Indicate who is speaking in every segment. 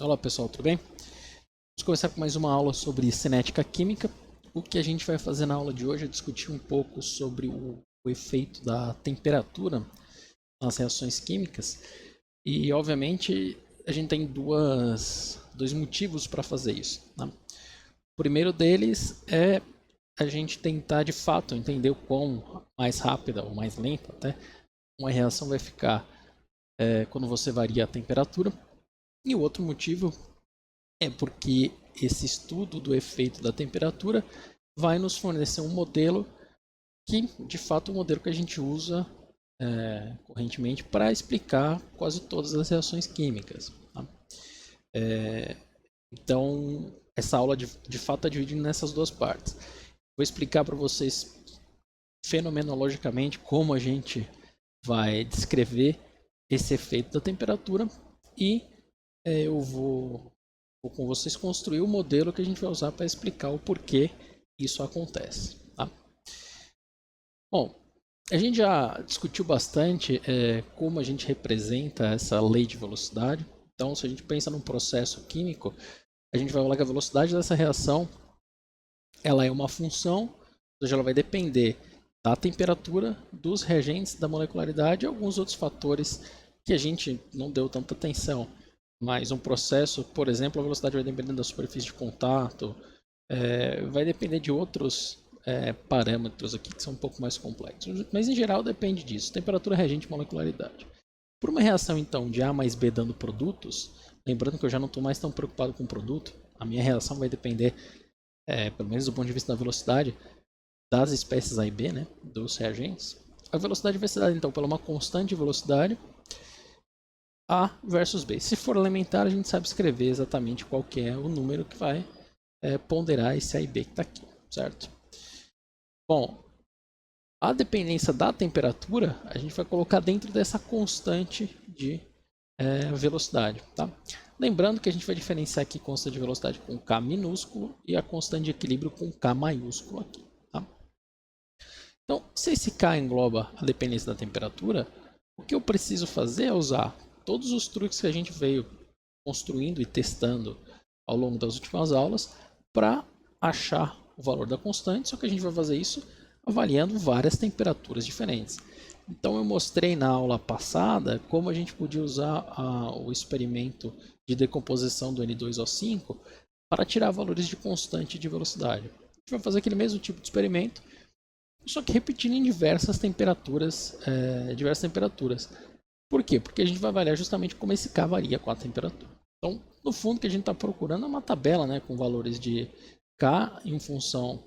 Speaker 1: Olá pessoal, tudo bem? Vamos começar com mais uma aula sobre cinética química. O que a gente vai fazer na aula de hoje é discutir um pouco sobre o efeito da temperatura nas reações químicas. E obviamente a gente tem dois motivos para fazer isso. Né? O primeiro deles é a gente tentar de fato entender o quão mais rápida ou mais lenta até uma reação vai ficar quando você varia a temperatura. E o outro motivo é porque esse estudo do efeito da temperatura vai nos fornecer um modelo que, de fato, é um modelo que a gente usa correntemente para explicar quase todas as reações químicas. Tá? Então, essa aula de fato está dividida nessas duas partes. Vou explicar para vocês fenomenologicamente como a gente vai descrever esse efeito da temperatura e eu vou com vocês construir o modelo que a gente vai usar para explicar o porquê isso acontece. Tá? Bom, a gente já discutiu bastante como a gente representa essa lei de velocidade. Então, se a gente pensa num processo químico, a gente vai falar que a velocidade dessa reação ela é uma função, ou seja, ela vai depender da temperatura, dos reagentes, da molecularidade e alguns outros fatores que a gente não deu tanta atenção. Mas um processo, por exemplo, a velocidade vai depender da superfície de contato, vai depender de outros parâmetros aqui que são um pouco mais complexos. Mas em geral depende disso, temperatura, reagente e molecularidade. Por uma reação então de A mais B dando produtos, lembrando que eu já não estou mais tão preocupado com o produto, a minha reação vai depender, pelo menos do ponto de vista da velocidade, das espécies A e B, né, dos reagentes. A velocidade vai ser dada então pela uma constante de velocidade A versus B. Se for elementar, a gente sabe escrever exatamente qual que é o número que vai ponderar esse A e B que está aqui, certo? Bom, a dependência da temperatura a gente vai colocar dentro dessa constante de velocidade. Tá? Lembrando que a gente vai diferenciar aqui a constante de velocidade com K minúsculo e a constante de equilíbrio com K maiúsculo aqui. Tá? Então, se esse K engloba a dependência da temperatura, o que eu preciso fazer é usar todos os truques que a gente veio construindo e testando ao longo das últimas aulas para achar o valor da constante, só que a gente vai fazer isso avaliando várias temperaturas diferentes. Então eu mostrei na aula passada como a gente podia usar o experimento de decomposição do N2O5 para tirar valores de constante de velocidade. A gente vai fazer aquele mesmo tipo de experimento, só que repetindo em diversas temperaturas. Por quê? Porque a gente vai avaliar justamente como esse K varia com a temperatura. Então, no fundo, o que a gente está procurando é uma tabela, né, com valores de K em função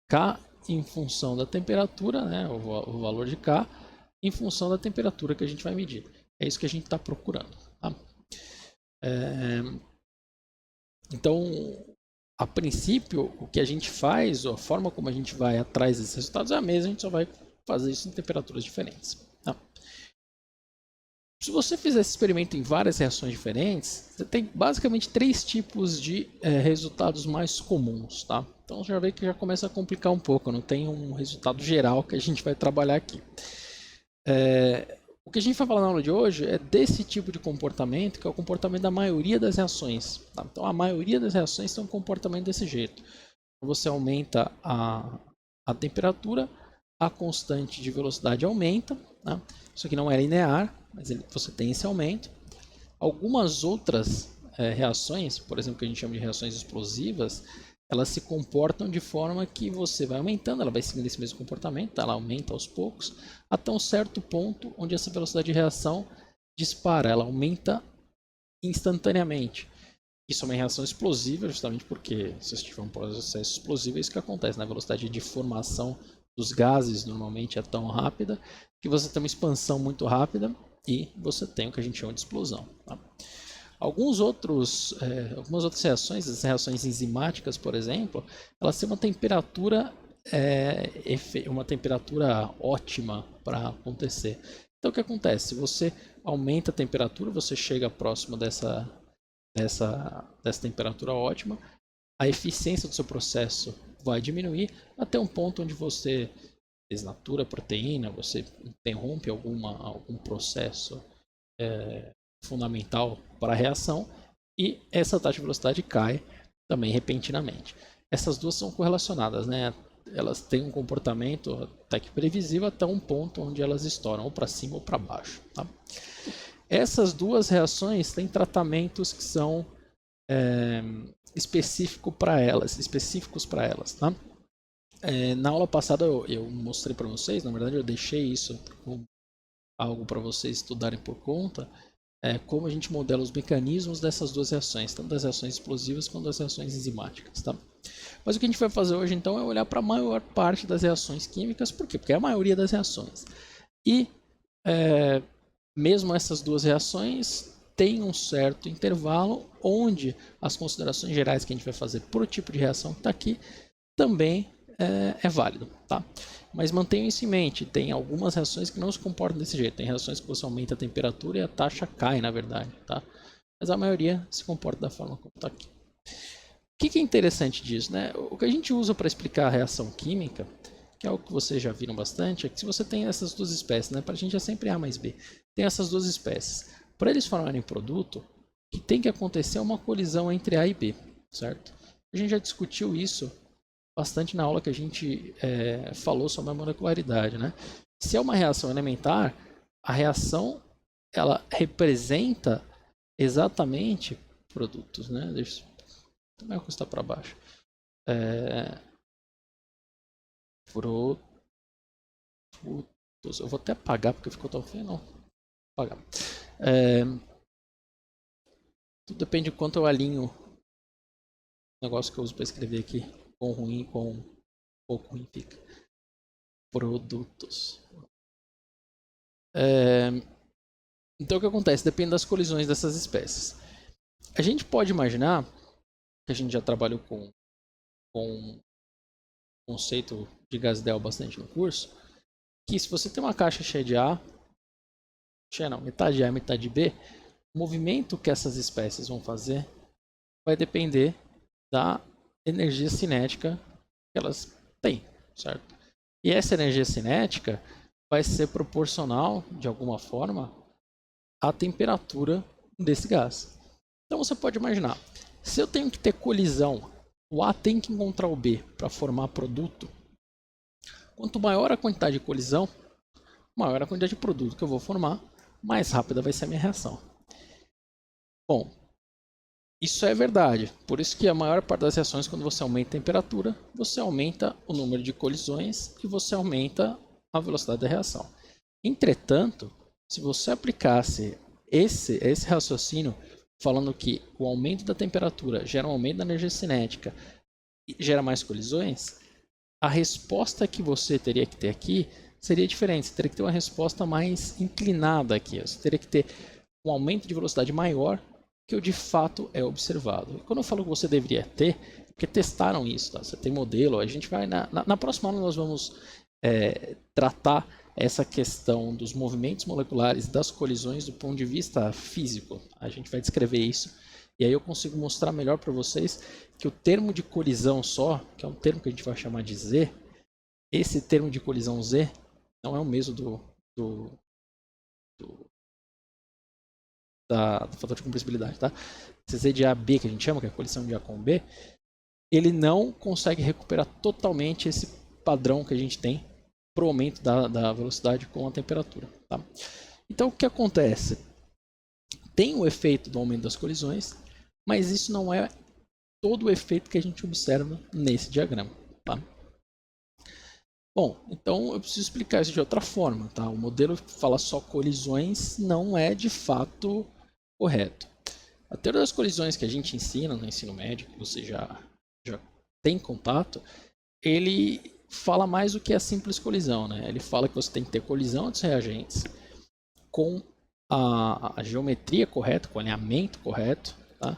Speaker 1: K em função da temperatura, né, o valor de K em função da temperatura que a gente vai medir. É isso que a gente está procurando. Tá? Então, a princípio, o que a gente faz, ou a forma como a gente vai atrás desses resultados é a mesma, a gente só vai fazer isso em temperaturas diferentes. Tá? Se você fizer esse experimento em várias reações diferentes, você tem basicamente três tipos de resultados mais comuns. Tá? Então já vê que já começa a complicar um pouco, não tem um resultado geral que a gente vai trabalhar aqui. O que a gente vai falar na aula de hoje é desse tipo de comportamento, que é o comportamento da maioria das reações. Tá? Então a maioria das reações tem um comportamento desse jeito. Você aumenta a temperatura, a constante de velocidade aumenta. Né? Isso aqui não é linear, mas você tem esse aumento. Algumas outras reações, por exemplo, que a gente chama de reações explosivas, elas se comportam de forma que você vai aumentando, ela vai seguindo esse mesmo comportamento, ela aumenta aos poucos, até um certo ponto onde essa velocidade de reação dispara, ela aumenta instantaneamente. Isso é uma reação explosiva, justamente porque se você tiver um processo explosivo, é isso que acontece. Na velocidade de formação dos gases normalmente é tão rápida que você tem uma expansão muito rápida e você tem o que a gente chama de explosão. Tá? Algumas outras reações, as reações enzimáticas, por exemplo, elas têm uma temperatura ótima para acontecer. Então o que acontece? Se você aumenta a temperatura, você chega próximo dessa temperatura ótima, a eficiência do seu processo vai diminuir até um ponto onde você desnatura a proteína, você interrompe algum processo fundamental para a reação, e essa taxa de velocidade cai também repentinamente. Essas duas são correlacionadas, né? Elas têm um comportamento até que previsível até um ponto onde elas estouram, ou para cima ou para baixo. Tá? Essas duas reações têm tratamentos que são específicos para elas. Tá? Na aula passada eu mostrei para vocês, na verdade eu deixei isso como algo para vocês estudarem por conta, como a gente modela os mecanismos dessas duas reações, tanto das reações explosivas quanto das reações enzimáticas. Tá? Mas o que a gente vai fazer hoje então é olhar para a maior parte das reações químicas. Por quê? Porque é a maioria das reações. E mesmo essas duas reações têm um certo intervalo onde as considerações gerais que a gente vai fazer por tipo de reação que está aqui também é válido. Tá? Mas mantenham isso em mente, tem algumas reações que não se comportam desse jeito. Tem reações que você aumenta a temperatura e a taxa cai, na verdade. Tá? Mas a maioria se comporta da forma como está aqui. O que é interessante disso? Né? O que a gente usa para explicar a reação química, que é algo que vocês já viram bastante, é que se você tem essas duas espécies, né? Para a gente é sempre A mais B, tem essas duas espécies. Para eles formarem produto, o que tem que acontecer é uma colisão entre A e B, certo? A gente já discutiu isso bastante na aula que a gente falou sobre a molecularidade, né? Se é uma reação elementar, a reação ela representa exatamente produtos, né? Deixa eu encostar para baixo. Produtos. Eu vou até apagar porque ficou tão feio, não. Apagar. Tudo depende de quanto eu alinho o negócio que eu uso para escrever aqui. Quão ruim, quão pouco ruim fica. Produtos. Então o que acontece? Depende das colisões dessas espécies. A gente pode imaginar, que a gente já trabalhou com conceito de gas ideal bastante no curso, que se você tem uma caixa cheia de A, metade de A e metade de B, o movimento que essas espécies vão fazer vai depender da energia cinética que elas têm, certo? E essa energia cinética vai ser proporcional, de alguma forma, à temperatura desse gás. Então você pode imaginar, se eu tenho que ter colisão, o A tem que encontrar o B para formar produto, quanto maior a quantidade de colisão, maior a quantidade de produto que eu vou formar, mais rápida vai ser a minha reação. Bom, isso é verdade. Por isso que a maior parte das reações, quando você aumenta a temperatura, você aumenta o número de colisões e você aumenta a velocidade da reação. Entretanto, se você aplicasse esse raciocínio, falando que o aumento da temperatura gera um aumento da energia cinética e gera mais colisões, a resposta que você teria que ter aqui seria diferente. Você teria que ter uma resposta mais inclinada aqui. Você teria que ter um aumento de velocidade maior que o de fato é observado. E quando eu falo que você deveria ter, é porque testaram isso. Tá? Você tem modelo. A gente vai na próxima aula nós vamos tratar essa questão dos movimentos moleculares, das colisões do ponto de vista físico. A gente vai descrever isso. E aí eu consigo mostrar melhor para vocês que o termo de colisão só, que é um termo que a gente vai chamar de Z, esse termo de colisão Z não é o mesmo do fator de compressibilidade, tá? Esse Z de AB que a gente chama, que é a colisão de A com B, ele não consegue recuperar totalmente esse padrão que a gente tem para o aumento da velocidade com a temperatura, tá? Então o que acontece? Tem o efeito do aumento das colisões, mas isso não é todo o efeito que a gente observa nesse diagrama, tá? Bom, então eu preciso explicar isso de outra forma, tá? O modelo que fala só colisões não é de fato correto. A teoria das colisões que a gente ensina no ensino médio, que você já tem contato, ele fala mais do que a simples colisão, né? Ele fala que você tem que ter colisão dos reagentes com a geometria correta, com o alinhamento correto, tá?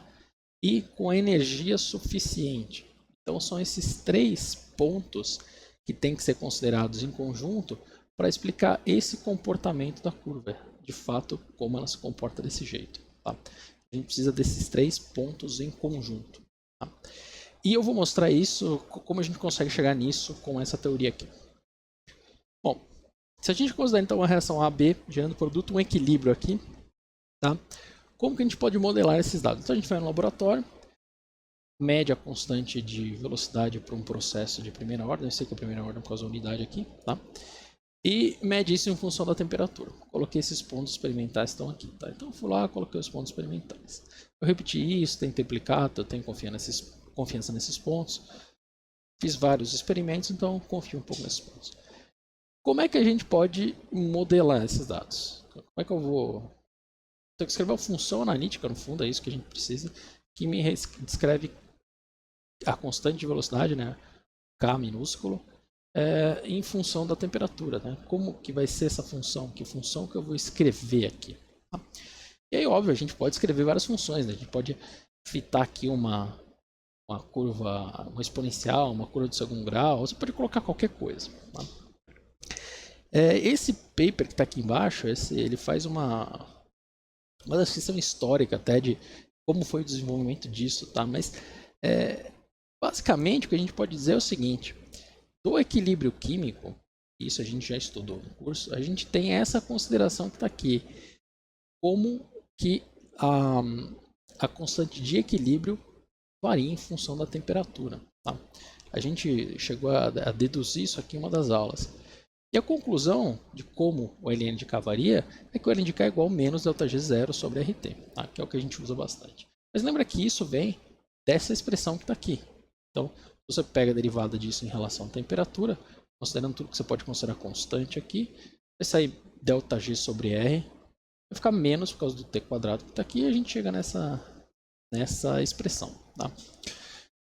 Speaker 1: E com a energia suficiente. Então são esses 3 pontos que têm que ser considerados em conjunto para explicar esse comportamento da curva, de fato, como ela se comporta desse jeito. Tá? A gente precisa desses 3 pontos em conjunto. Tá? E eu vou mostrar isso, como a gente consegue chegar nisso com essa teoria aqui. Bom, se a gente considerar então uma reação AB gerando produto, um equilíbrio aqui, Tá? Como que a gente pode modelar esses dados? Então a gente vai no laboratório, mede a constante de velocidade para um processo de primeira ordem, eu sei que a primeira ordem é por causa da unidade aqui, tá? E mede isso em função da temperatura. Coloquei esses pontos experimentais que estão aqui, tá? Então eu fui lá, coloquei os pontos experimentais. Eu repeti isso, tentei aplicar, eu tenho confiança nesses pontos. Fiz vários experimentos, então confio um pouco nesses pontos. Como é que a gente pode modelar esses dados? Como é que eu vou... Tenho que escrever uma função analítica, no fundo, é isso que a gente precisa, que me descreve a constante de velocidade, né? K minúsculo, em função da temperatura, né? Como que vai ser essa função? Que função que eu vou escrever aqui? Tá? E aí, óbvio, a gente pode escrever várias funções, né? A gente pode fitar aqui uma curva, uma exponencial, uma curva de segundo grau, você pode colocar qualquer coisa. Tá? Esse paper que está aqui embaixo, ele faz uma descrição histórica até de como foi o desenvolvimento disso, tá? Mas basicamente o que a gente pode dizer é o seguinte: do equilíbrio químico, isso a gente já estudou no curso, a gente tem essa consideração que está aqui, como que a constante de equilíbrio varia em função da temperatura. Tá? A gente chegou a deduzir isso aqui em uma das aulas. E a conclusão de como o ln de K varia é que o ln de K é igual a menos ΔG0 sobre RT, tá? Que é o que a gente usa bastante. Mas lembra que isso vem dessa expressão que está aqui. Então, você pega a derivada disso em relação à temperatura, considerando tudo que você pode considerar constante aqui, vai sair ΔG sobre R, vai ficar menos por causa do T quadrado que está aqui, e a gente chega nessa expressão. Tá?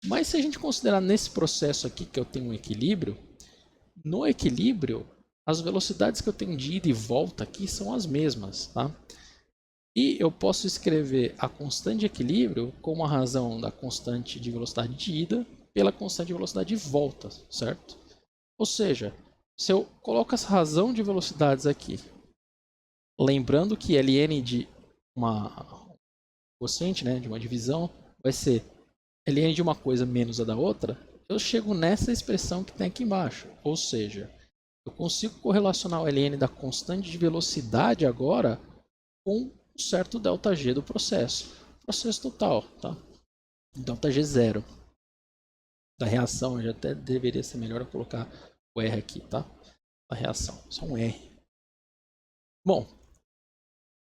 Speaker 1: Mas se a gente considerar nesse processo aqui que eu tenho um equilíbrio, no equilíbrio, as velocidades que eu tenho de ida e volta aqui são as mesmas. Tá? E eu posso escrever a constante de equilíbrio como a razão da constante de velocidade de ida pela constante de velocidade de volta, certo? Ou seja, se eu coloco essa razão de velocidades aqui, lembrando que ln de uma quociente, né, de uma divisão, vai ser ln de uma coisa menos a da outra, eu chego nessa expressão que tem aqui embaixo. Ou seja, eu consigo correlacionar o ln da constante de velocidade agora com um certo ΔG do processo. Processo total, tá? ΔG0 da reação, já até deveria ser melhor eu colocar o R aqui, tá? A reação, só um R. Bom,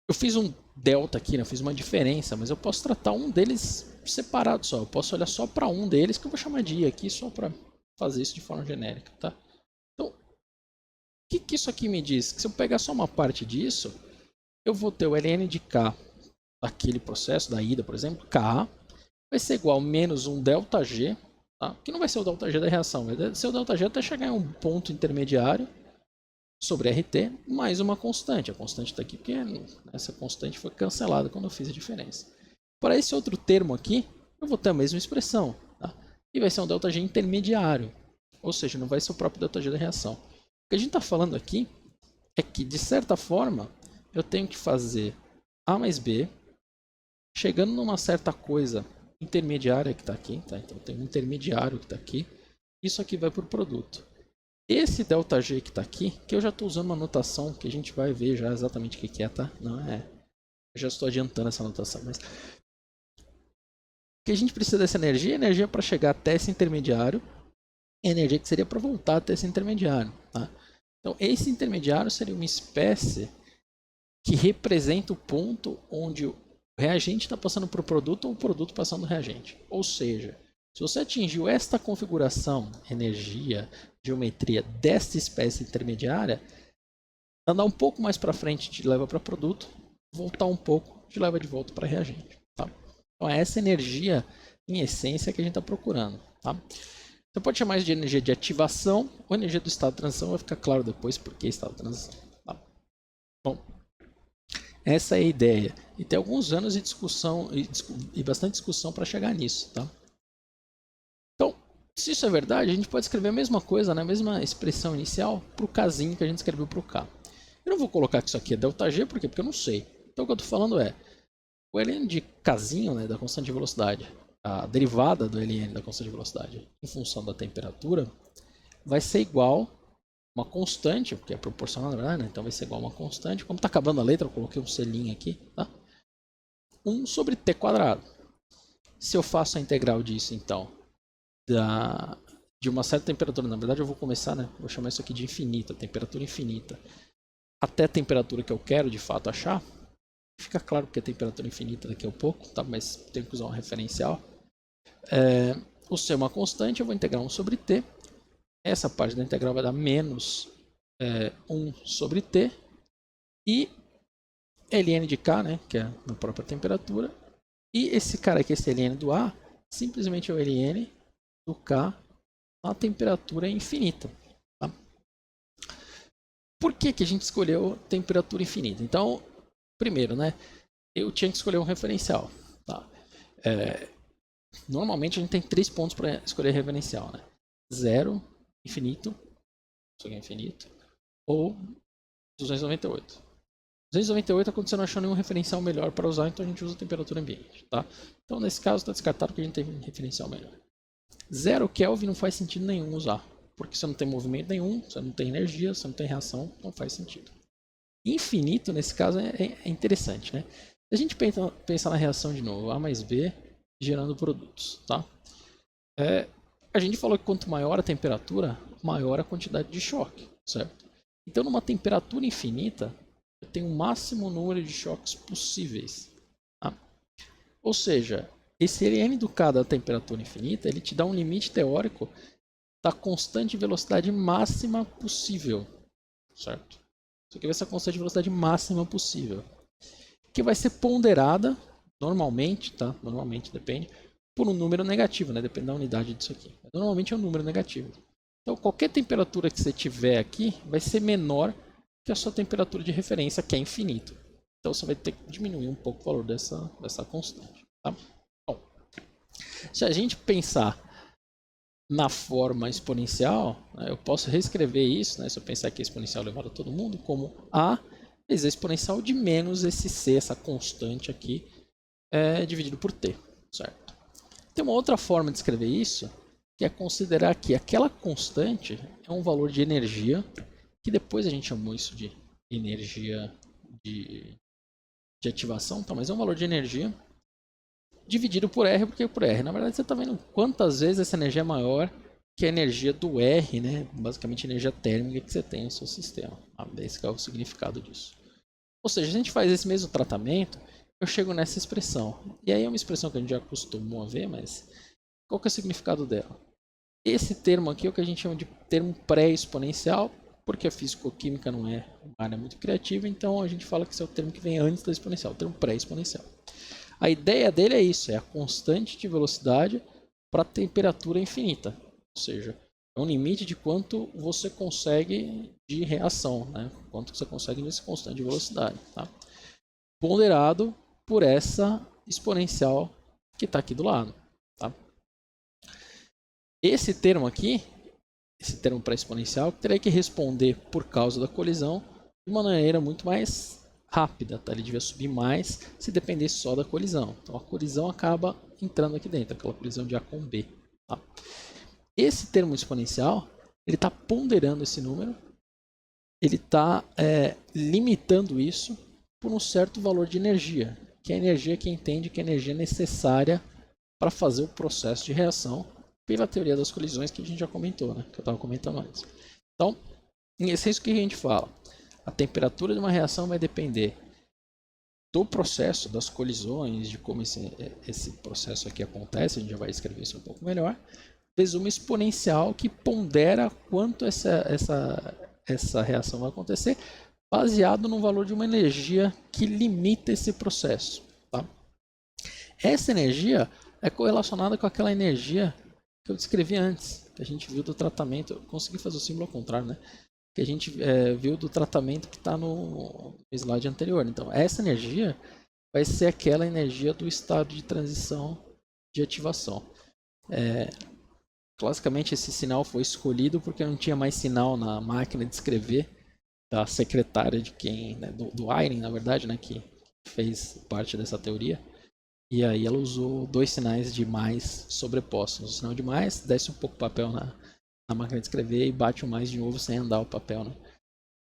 Speaker 1: eu fiz um delta aqui, né? Eu fiz uma diferença, mas eu posso tratar um deles separado só. Eu posso olhar só para um deles, que eu vou chamar de I aqui, só para fazer isso de forma genérica, tá? Então, o que isso aqui me diz? Que se eu pegar só uma parte disso, eu vou ter o ln de K daquele processo, da ida, por exemplo, K, vai ser igual a menos um ΔG, tá? Que não vai ser o ΔG da reação, vai ser o ΔG até chegar em um ponto intermediário sobre RT, mais uma constante. A constante está aqui porque essa constante foi cancelada quando eu fiz a diferença. Para esse outro termo aqui, eu vou ter a mesma expressão. Tá? E vai ser um ΔG intermediário. Ou seja, não vai ser o próprio ΔG da reação. O que a gente está falando aqui é que, de certa forma, eu tenho que fazer A mais B, chegando numa certa coisa intermediária que está aqui. Tá? Então, eu tenho um intermediário que está aqui. Isso aqui vai para o produto. Esse ΔG que está aqui, que eu já estou usando uma notação que a gente vai ver já exatamente o que é, tá? Não é... Eu já estou adiantando essa notação, mas... O que a gente precisa dessa energia? Energia para chegar até esse intermediário. Energia que seria para voltar até esse intermediário, tá? Então, esse intermediário seria uma espécie que representa o ponto onde o reagente está passando para o produto ou o produto passando no reagente. Ou seja, se você atingiu esta configuração, energia, geometria desta espécie intermediária, andar um pouco mais para frente te leva para produto, voltar um pouco te leva de volta para reagente. Tá? Então é essa energia, em essência, que a gente está procurando. Tá? Você pode chamar isso de energia de ativação ou energia do estado de transição, vai ficar claro depois por que estado de transição. Tá? Bom, essa é a ideia. E tem alguns anos de discussão e bastante discussão para chegar nisso. Tá? Então, se isso é verdade, a gente pode escrever a mesma coisa, né? A mesma expressão inicial para o Kzinho que a gente escreveu para o K. Eu não vou colocar que isso aqui é ΔG, por quê? Porque eu não sei. Então o que eu estou falando é, o ln de Kzinho, né, da constante de velocidade, a derivada do ln da constante de velocidade em função da temperatura, vai ser igual a uma constante, porque é proporcional na verdade, né? Então vai ser igual a uma constante. Como está acabando a letra, eu coloquei um selinho aqui, tá? 1 sobre t quadrado. Se eu faço a integral disso, então, de uma certa temperatura, na verdade eu vou começar, né? Vou chamar isso aqui de infinita, temperatura infinita, até a temperatura que eu quero de fato achar. Fica claro que é temperatura infinita daqui a pouco, tá? Mas tenho que usar um referencial. O C é uma constante, eu vou integrar 1 sobre t. Essa parte da integral vai dar menos 1 sobre t. E ln de k, né, que é a própria temperatura. E esse cara aqui, esse ln do A, simplesmente é o ln do K na temperatura infinita. Tá? Por que a gente escolheu temperatura infinita? Então, primeiro, né, eu tinha que escolher um referencial. Tá? Normalmente a gente tem 3 pontos para escolher referencial. Né? 0, infinito, isso aqui é infinito, ou 298. 298 é quando você não achou nenhum referencial melhor para usar, então a gente usa a temperatura ambiente. Tá? Então, nesse caso, está descartado que a gente tem um referencial melhor. 0 Kelvin não faz sentido nenhum usar, porque você não tem movimento nenhum, você não tem energia, você não tem reação, não faz sentido. Infinito, nesse caso, é interessante. Né? Se a gente pensa na reação de novo, A mais B gerando produtos. Tá? A gente falou que quanto maior a temperatura, maior a quantidade de choque. Certo? Então, numa temperatura infinita, eu tenho o máximo número de choques possíveis. Tá? Ou seja, esse ln do K da temperatura infinita, ele te dá um limite teórico da constante velocidade máxima possível. Certo? Isso aqui vai ser a constante velocidade máxima possível. Que vai ser ponderada, normalmente, tá? Normalmente depende, por um número negativo, né? Depende da unidade disso aqui. Normalmente é um número negativo. Então, qualquer temperatura que você tiver aqui vai ser menor que a sua temperatura de referência, que é infinito. Então, você vai ter que diminuir um pouco o valor dessa constante. Tá? Bom, se a gente pensar na forma exponencial, né, eu posso reescrever isso, né, se eu pensar que é exponencial elevado a todo mundo, como A vezes a exponencial de menos esse C, essa constante aqui, dividido por T. Certo? Tem uma outra forma de escrever isso, que é considerar que aquela constante é um valor de energia, que depois a gente chamou isso de energia de ativação, tá? Mas é um valor de energia dividido por R, porque por R. Na verdade, você está vendo quantas vezes essa energia é maior que a energia do R, né? Basicamente a energia térmica que você tem no seu sistema. Esse é o significado disso. Ou seja, se a gente faz esse mesmo tratamento, eu chego nessa expressão. E aí é uma expressão que a gente já acostumou a ver, mas qual que é o significado dela? Esse termo aqui é o que a gente chama de termo pré-exponencial, porque a físico-química não é uma área muito criativa, então a gente fala que esse é o termo que vem antes da exponencial, o termo pré-exponencial. A ideia dele é isso, é a constante de velocidade para temperatura infinita, ou seja, é um limite de quanto você consegue de reação, né? Quanto você consegue nesse constante de velocidade, tá? Ponderado por essa exponencial que está aqui do lado. Tá? Esse termo aqui, esse termo pré-exponencial, teria que responder por causa da colisão de uma maneira muito mais rápida. Tá? Ele devia subir mais se dependesse só da colisão. Então a colisão acaba entrando aqui dentro, aquela colisão de A com B. Tá? Esse termo exponencial, ele está ponderando esse número, ele está limitando isso por um certo valor de energia, que é a energia que entende que é a energia necessária para fazer o processo de reação pela teoria das colisões que a gente já comentou, né? Que eu estava comentando antes. Então, em essência, o que a gente fala? A temperatura de uma reação vai depender do processo, das colisões, de como esse processo aqui acontece, a gente já vai escrever isso um pouco melhor, vezes uma exponencial que pondera quanto essa reação vai acontecer, baseado no valor de uma energia que limita esse processo. Tá? Essa energia é correlacionada com aquela energia que eu descrevi antes, que a gente viu do tratamento. Eu consegui fazer o símbolo ao contrário, né? Que a gente viu do tratamento que está no slide anterior. Então, essa energia vai ser aquela energia do estado de transição de ativação. Classicamente, esse sinal foi escolhido porque não tinha mais sinal na máquina de escrever da secretária de quem, né, do Ayren, na verdade, né, que fez parte dessa teoria. E aí ela usou 2 sinais de mais sobrepostos. O sinal de mais desce um pouco o papel na máquina de escrever e bate o mais de novo sem andar o papel, né?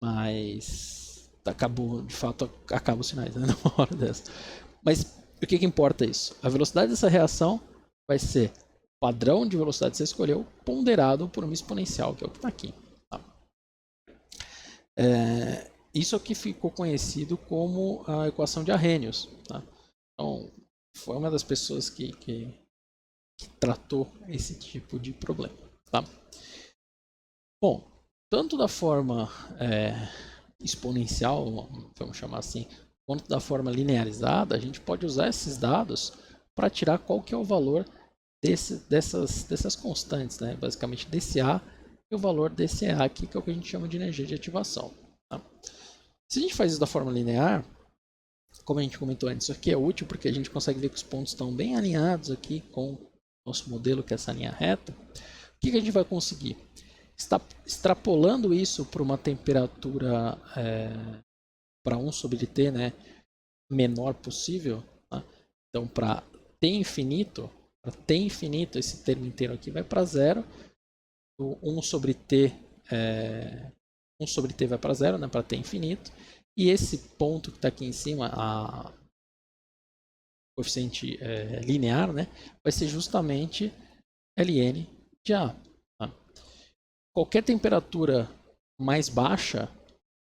Speaker 1: Mas acabou, de fato, acaba os sinais, né, numa hora dessa. Mas E o que importa isso? A velocidade dessa reação vai ser o padrão de velocidade que você escolheu ponderado por uma exponencial, que é o que está aqui. Tá? Isso aqui ficou conhecido como a equação de Arrhenius. Tá? Então, foi uma das pessoas que tratou esse tipo de problema. Tá? Bom, tanto da forma exponencial, vamos chamar assim, quanto da forma linearizada, a gente pode usar esses dados para tirar qual que é o valor dessas constantes, né? Basicamente desse A e o valor desse A aqui, que é o que a gente chama de energia de ativação. Tá? Se a gente faz isso da forma linear, como a gente comentou antes, isso aqui é útil porque a gente consegue ver que os pontos estão bem alinhados aqui com o nosso modelo, que é essa linha reta. O que a gente vai conseguir? Extrapolando isso para uma temperatura para 1 sobre T, né, menor possível. Tá? Então, para T infinito, esse termo inteiro aqui vai para zero. O 1 sobre T, 1 sobre T vai para zero, né, para T infinito. E esse ponto que está aqui em cima, o coeficiente linear, né, vai ser justamente ln de A. Tá? Qualquer temperatura mais baixa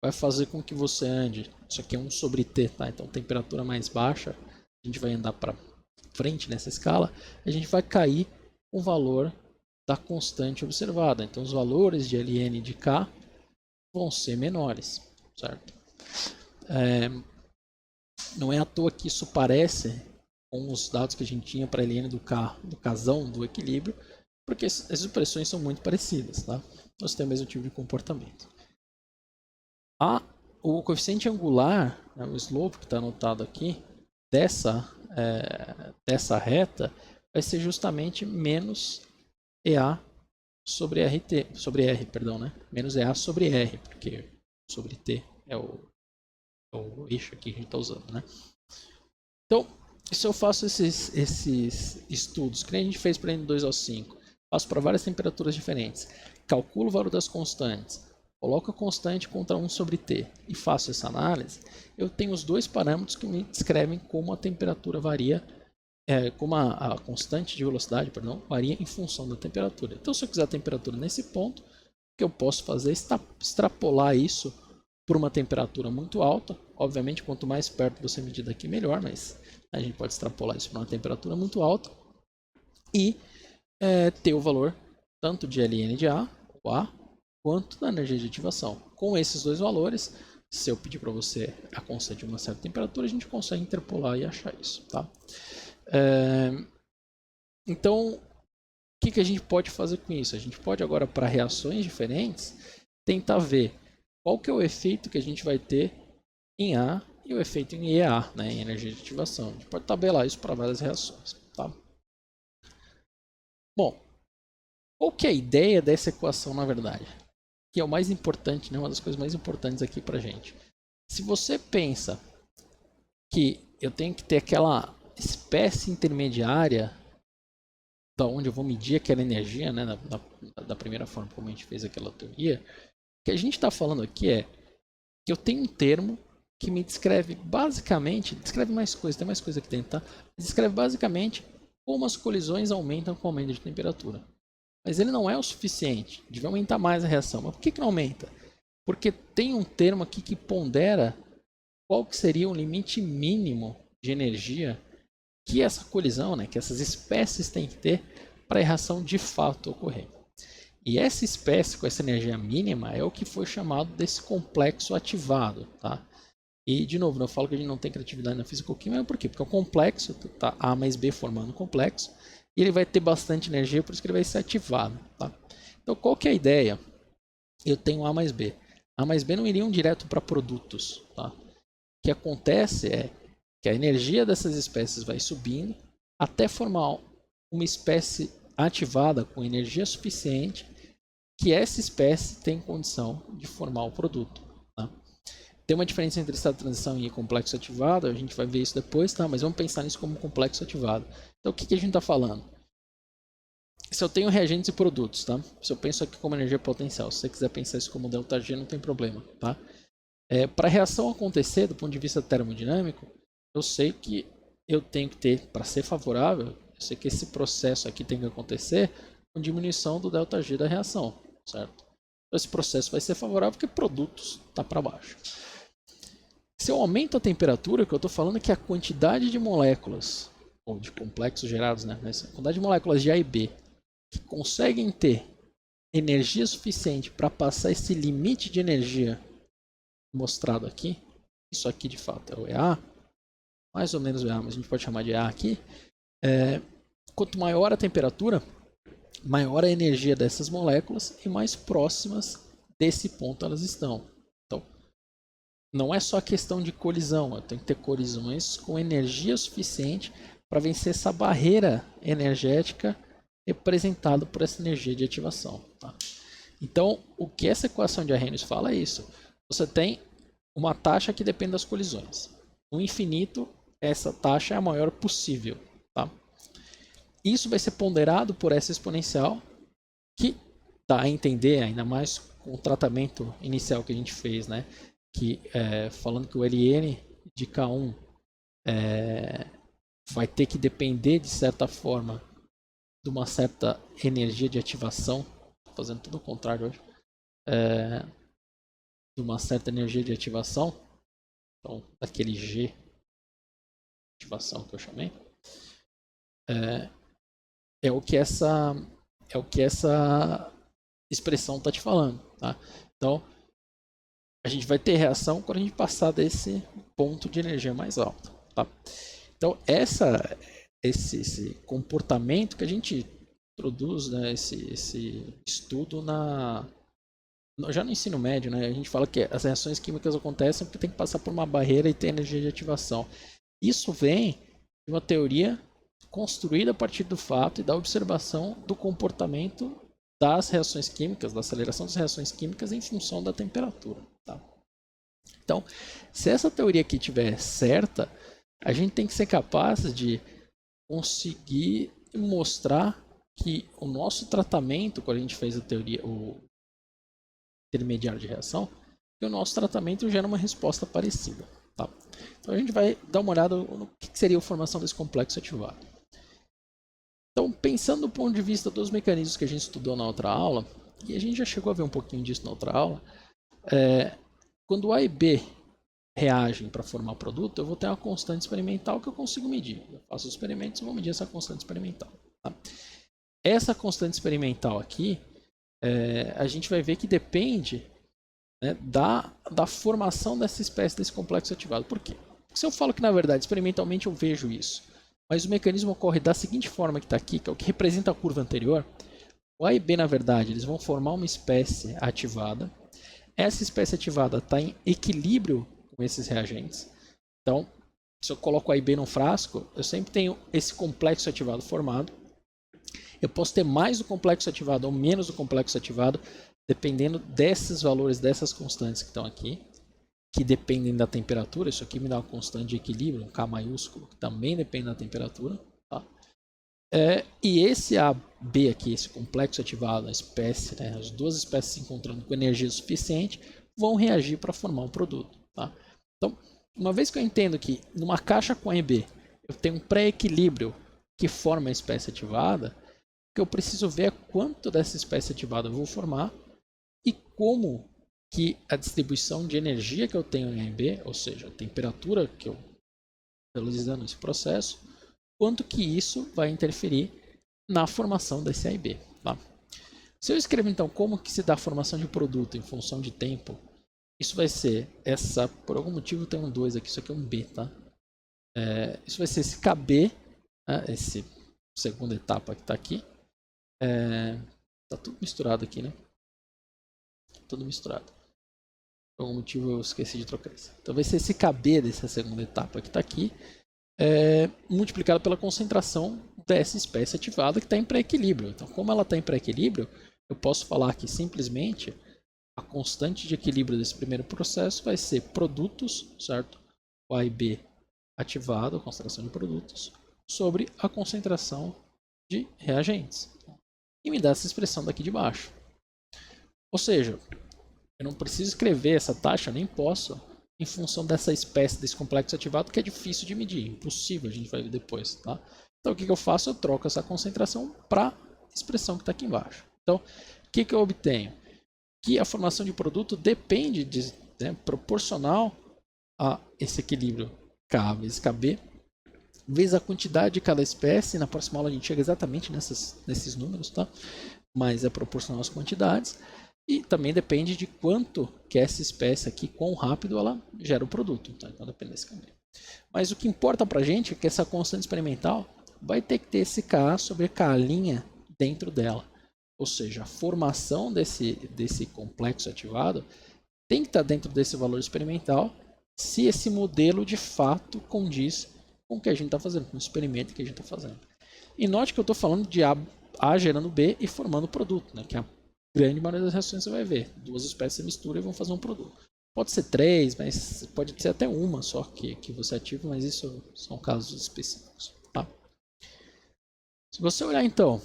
Speaker 1: vai fazer com que você ande. Isso aqui é 1 sobre T, tá? Então, temperatura mais baixa, a gente vai andar para frente nessa escala, a gente vai cair o valor da constante observada. Então, os valores de ln de K vão ser menores, certo? Não é à toa que isso parece com os dados que a gente tinha para ln do K, do Kzão, do equilíbrio, porque as expressões são muito parecidas, tá? Nós temos o mesmo tipo de comportamento. O coeficiente angular, né, o slope que está anotado aqui, dessa reta, vai ser justamente menos EA sobre R, perdão, né? Menos EA sobre R, porque sobre T é o eixo aqui que a gente está usando, né? Então, se eu faço esses estudos, que nem a gente fez para N2O5, faço para várias temperaturas diferentes, calculo o valor das constantes, coloco a constante contra 1 sobre T e faço essa análise, eu tenho os dois parâmetros que me descrevem como a temperatura varia, como a constante de velocidade, varia em função da temperatura. Então, se eu quiser a temperatura nesse ponto, o que eu posso fazer é extrapolar isso por uma temperatura muito alta. Obviamente, quanto mais perto você medir daqui, melhor, mas a gente pode extrapolar isso para uma temperatura muito alta e ter o valor tanto de ln de A, o A, quanto da energia de ativação. Com esses dois valores, se eu pedir para você a constante de uma certa temperatura, a gente consegue interpolar e achar isso. Tá? Então, o que a gente pode fazer com isso? A gente pode agora, para reações diferentes, tentar ver qual que é o efeito que a gente vai ter em A e o efeito em EA, né, em energia de ativação. A gente pode tabelar isso para várias reações. Tá? Bom, qual que é a ideia dessa equação, na verdade? Que é o mais importante, né, uma das coisas mais importantes aqui para a gente. Se você pensa que eu tenho que ter aquela espécie intermediária da onde eu vou medir aquela energia, né, da primeira forma como a gente fez aquela teoria, o que a gente está falando aqui é que eu tenho um termo que me descreve basicamente, descreve mais coisas, tem mais coisa aqui dentro, tá? Descreve basicamente como as colisões aumentam com o aumento de temperatura. Mas ele não é o suficiente, devia aumentar mais a reação. Mas por que não aumenta? Porque tem um termo aqui que pondera qual que seria o limite mínimo de energia que essa colisão, né, que essas espécies têm que ter para a reação de fato ocorrer. E essa espécie com essa energia mínima é o que foi chamado desse complexo ativado. Tá? E, de novo, eu falo que a gente não tem criatividade na física-química, por quê? Porque é um complexo, tá A mais B formando um complexo, e ele vai ter bastante energia, por isso que ele vai ser ativado. Tá? Então, qual que é a ideia? Eu tenho A mais B. A mais B não iriam direto para produtos. Tá? O que acontece é que a energia dessas espécies vai subindo até formar uma espécie ativada com energia suficiente que essa espécie tem condição de formar o produto. Tá? Tem uma diferença entre estado de transição e complexo ativado, a gente vai ver isso depois, tá? Mas vamos pensar nisso como complexo ativado. Então, o que a gente está falando? Se eu tenho reagentes e produtos, tá? Se eu penso aqui como energia potencial, se você quiser pensar isso como ΔG, não tem problema. Tá? Para a reação acontecer, do ponto de vista termodinâmico, eu sei que eu tenho que ter, para ser favorável, eu sei que esse processo aqui tem que acontecer com diminuição do ΔG da reação, certo? Então, esse processo vai ser favorável porque produtos está para baixo. Se eu aumento a temperatura, o que eu estou falando é que a quantidade de moléculas, ou de complexos gerados, né? A quantidade de moléculas de A e B que conseguem ter energia suficiente para passar esse limite de energia mostrado aqui, isso aqui de fato é o EA, mais ou menos o EA, mas a gente pode chamar de EA aqui. Quanto maior a temperatura, maior a energia dessas moléculas e mais próximas desse ponto elas estão. Então, não é só questão de colisão, eu tenho que ter colisões com energia suficiente para vencer essa barreira energética representada por essa energia de ativação. Tá? Então, o que essa equação de Arrhenius fala é isso. Você tem uma taxa que depende das colisões. No infinito, essa taxa é a maior possível. Tá? Isso vai ser ponderado por essa exponencial, que dá a entender, ainda mais com o tratamento inicial que a gente fez, né? Que, falando que o Ln de K1 vai ter que depender, de certa forma, de uma certa energia de ativação. Estou fazendo tudo o contrário hoje. De uma certa energia de ativação. Então, daquele G de ativação que eu chamei. É o que essa expressão está te falando. Tá? Então, a gente vai ter reação quando a gente passar desse ponto de energia mais alto. Tá? Então, esse comportamento que a gente introduz, né, esse estudo já no ensino médio, né, a gente fala que as reações químicas acontecem porque tem que passar por uma barreira e ter energia de ativação. Isso vem de uma teoria construída a partir do fato e da observação do comportamento das reações químicas, da aceleração das reações químicas em função da temperatura. Tá? Então, se essa teoria aqui estiver certa, a gente tem que ser capaz de conseguir mostrar que o nosso tratamento, quando a gente fez a teoria, o intermediário de reação, que o nosso tratamento gera uma resposta parecida. Tá? Então a gente vai dar uma olhada no que seria a formação desse complexo ativado. Então, pensando do ponto de vista dos mecanismos que a gente estudou na outra aula, e a gente já chegou a ver um pouquinho disso na outra aula, quando A e B reagem para formar produto, eu vou ter uma constante experimental que eu consigo medir. Eu faço os experimentos e vou medir essa constante experimental. Tá? Essa constante experimental aqui, a gente vai ver que depende, né, da formação dessa espécie desse complexo ativado. Por quê? Porque se eu falo que, na verdade, experimentalmente eu vejo isso, mas o mecanismo ocorre da seguinte forma que está aqui, que é o que representa a curva anterior, o A e B, na verdade, eles vão formar uma espécie ativada. Essa espécie ativada está em equilíbrio com esses reagentes. Então, se eu coloco A e B num frasco, eu sempre tenho esse complexo ativado formado. Eu posso ter mais do complexo ativado ou menos do complexo ativado, dependendo desses valores, dessas constantes que estão aqui, que dependem da temperatura. Isso aqui me dá uma constante de equilíbrio, um K maiúsculo, que também depende da temperatura. Tá? E esse AB aqui, esse complexo ativado, a espécie, né, as duas espécies se encontrando com energia suficiente, vão reagir para formar um produto. Tá? Então, uma vez que eu entendo que numa caixa com A e B eu tenho um pré-equilíbrio que forma a espécie ativada, o que eu preciso ver é quanto dessa espécie ativada eu vou formar e como que a distribuição de energia que eu tenho em A e B, ou seja, a temperatura que eu estou utilizando nesse processo, quanto que isso vai interferir na formação desse A e B. Tá? Se eu escrevo então como que se dá a formação de produto em função de tempo, isso vai ser por algum motivo tem um 2 aqui, isso aqui é um B, tá? Isso vai ser esse KB, né, esse segunda etapa que está aqui. Tá tudo misturado aqui, né? Tudo misturado. Por algum motivo eu esqueci de trocar isso. Então vai ser esse KB dessa segunda etapa que está aqui, multiplicado pela concentração dessa espécie ativada que está em pré-equilíbrio. Então, como ela está em pré-equilíbrio, eu posso falar que simplesmente a constante de equilíbrio desse primeiro processo vai ser produtos, certo? O A e B ativado, a concentração de produtos, sobre a concentração de reagentes. E me dá essa expressão daqui de baixo. Ou seja, eu não preciso escrever essa taxa, nem posso, em função dessa espécie desse complexo ativado que é difícil de medir, impossível, a gente vai ver depois. Tá? Então o que eu faço? Eu troco essa concentração para a expressão que está aqui embaixo. Então o que eu obtenho? Que a formação de produto depende proporcional a esse equilíbrio K vezes KB, vezes a quantidade de cada espécie. Na próxima aula a gente chega exatamente nesses números, tá? Mas é proporcional às quantidades. E também depende de quanto que essa espécie aqui, quão rápido ela gera o produto. Tá? Então depende desse caminho. Mas o que importa para a gente é que essa constante experimental vai ter que ter esse Ka sobre K' dentro dela. Ou seja, a formação desse complexo ativado tem que estar dentro desse valor experimental se esse modelo de fato condiz com o que a gente está fazendo, com o experimento que a gente está fazendo. E note que eu estou falando de A gerando B e formando produto, né? Que a grande maioria das reações você vai ver. Duas espécies se misturam e vão fazer um produto. Pode ser 3, mas pode ser até uma só que você ativa, mas isso são casos específicos. Tá? Se você olhar então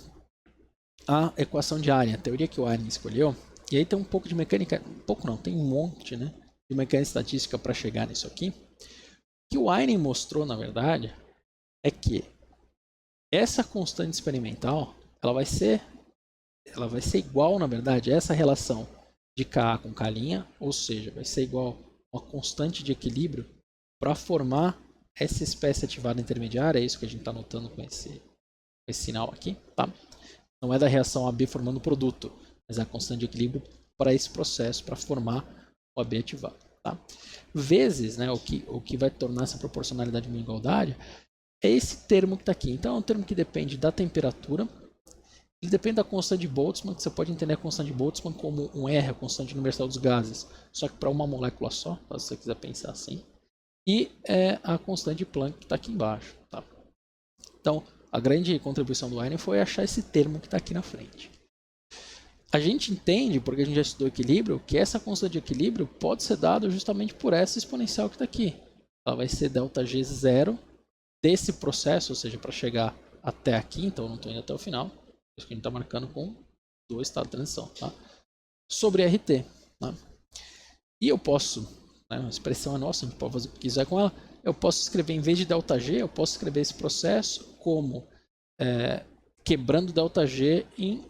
Speaker 1: a equação de Arrhenius, a teoria que o Arrhenius escolheu, e aí tem um pouco de mecânica, um pouco não, tem um monte, né, de mecânica estatística para chegar nisso aqui. O que o Arrhenius mostrou, na verdade, é que essa constante experimental, ela vai ser igual, na verdade, a essa relação de Ka com K', ou seja, vai ser igual a uma constante de equilíbrio para formar essa espécie ativada intermediária, é isso que a gente está notando com esse sinal aqui, tá? Não é da reação AB formando produto, mas é a constante de equilíbrio para esse processo, para formar o AB ativado. Tá? Vezes, né, o que vai tornar essa proporcionalidade uma igualdade é esse termo que está aqui. Então é um termo que depende da temperatura, ele depende da constante de Boltzmann, que você pode entender a constante de Boltzmann como um R, a constante universal dos gases, só que para uma molécula só, se você quiser pensar assim. E é a constante de Planck que está aqui embaixo. Tá? Então, a grande contribuição do Arrhenius foi achar esse termo que está aqui na frente. A gente entende, porque a gente já estudou equilíbrio, que essa constante de equilíbrio pode ser dada justamente por essa exponencial que está aqui. Ela vai ser ΔG0 desse processo, ou seja, para chegar até aqui, então eu não estou indo até o final, por isso que a gente está marcando com 2 estados de transição, tá? Sobre RT. Tá? E eu posso, né, a expressão é nossa, a gente pode fazer o que quiser com ela, eu posso escrever, em vez de ΔG, eu posso escrever esse processo como quebrando ΔG em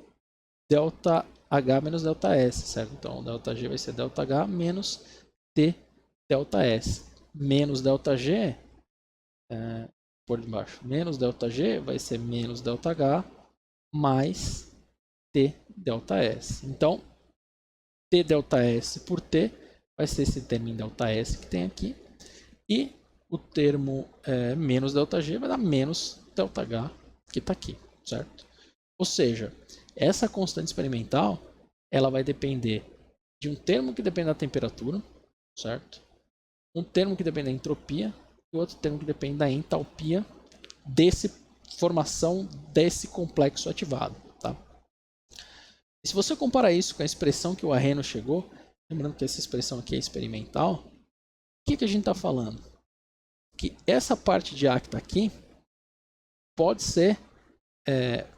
Speaker 1: ΔH menos ΔS, certo? Então, ΔG vai ser ΔH menos T ΔS. Menos ΔG, por debaixo, menos ΔG vai ser menos ΔH mais T ΔS. Então, T ΔS por T vai ser esse termo em ΔS que tem aqui. E o termo menos ΔG vai dar menos ΔH que está aqui, certo? Ou seja, essa constante experimental ela vai depender de um termo que depende da temperatura, certo? Um termo que depende da entropia e outro termo que depende da entalpia formação desse complexo ativado. Tá? E se você comparar isso com a expressão que o Arrhenius chegou, lembrando que essa expressão aqui é experimental, o que a gente está falando? Que essa parte de A que está aqui pode ser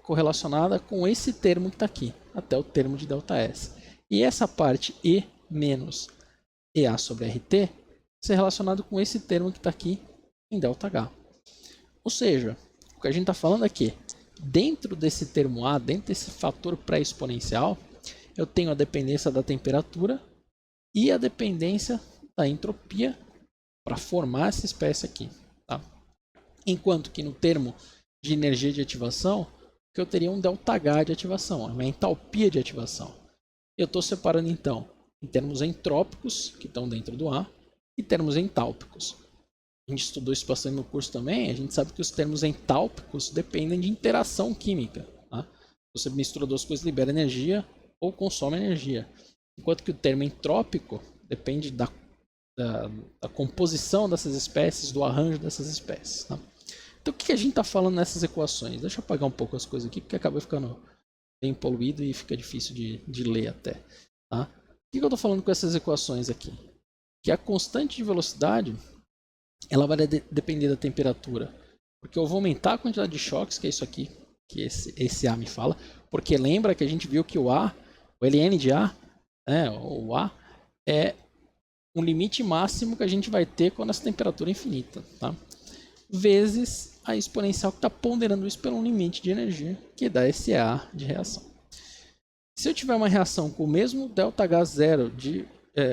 Speaker 1: correlacionada com esse termo que está aqui, até o termo de ΔS. E essa parte E menos EA sobre RT ser relacionado com esse termo que está aqui em ΔH. Ou seja, o que a gente está falando é que dentro desse termo A, dentro desse fator pré-exponencial, eu tenho a dependência da temperatura e a dependência da entropia para formar essa espécie aqui. Tá? Enquanto que no termo de energia de ativação, que eu teria um ΔH de ativação, uma entalpia de ativação. Eu estou separando então em termos entrópicos, que estão dentro do A, e termos entálpicos. A gente estudou isso bastante no curso também, a gente sabe que os termos entálpicos dependem de interação química. Tá? Você mistura duas coisas, libera energia ou consome energia. Enquanto que o termo entrópico depende da composição dessas espécies, do arranjo dessas espécies. Tá? Então o que a gente está falando nessas equações? Deixa eu apagar um pouco as coisas aqui, porque acaba ficando bem poluído e fica difícil de ler até. Tá? O que eu estou falando com essas equações aqui? Que a constante de velocidade ela vai depender da temperatura. Porque eu vou aumentar a quantidade de choques, que é isso aqui, que esse A me fala. Porque lembra que a gente viu que o ln de A, o A, é um limite máximo que a gente vai ter quando essa temperatura é infinita, tá? Vezes a exponencial que está ponderando isso pelo limite de energia, que dá esse A de reação. Se eu tiver uma reação com o mesmo ΔH0 de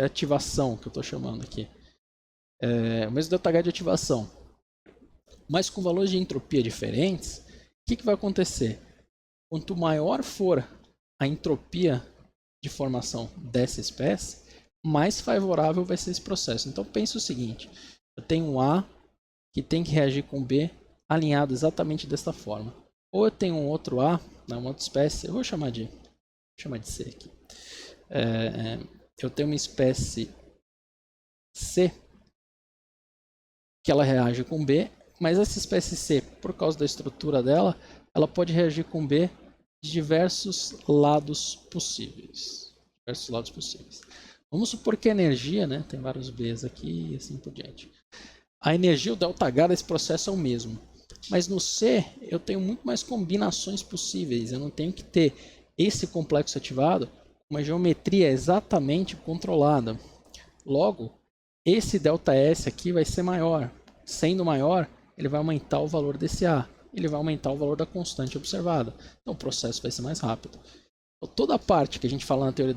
Speaker 1: ativação, que eu estou chamando aqui, o mesmo ΔH de ativação, mas com valores de entropia diferentes, o que vai acontecer? Quanto maior for a entropia de formação dessa espécie, mais favorável vai ser esse processo. Então pense o seguinte, eu tenho um A que tem que reagir com B alinhado exatamente desta forma. Ou eu tenho um outro A, uma outra espécie, eu vou chamar de C aqui. Eu tenho uma espécie C que ela reage com B, mas essa espécie C, por causa da estrutura dela, ela pode reagir com B de diversos lados possíveis. Vamos supor que a energia, né, tem vários Bs aqui e assim por diante. A energia, o ΔH desse processo é o mesmo. Mas no C, eu tenho muito mais combinações possíveis. Eu não tenho que ter esse complexo ativado com uma geometria exatamente controlada. Logo, esse ΔS aqui vai ser maior. Sendo maior, ele vai aumentar o valor desse A. Ele vai aumentar o valor da constante observada. Então o processo vai ser mais rápido. Então, toda a parte que a gente fala na teoria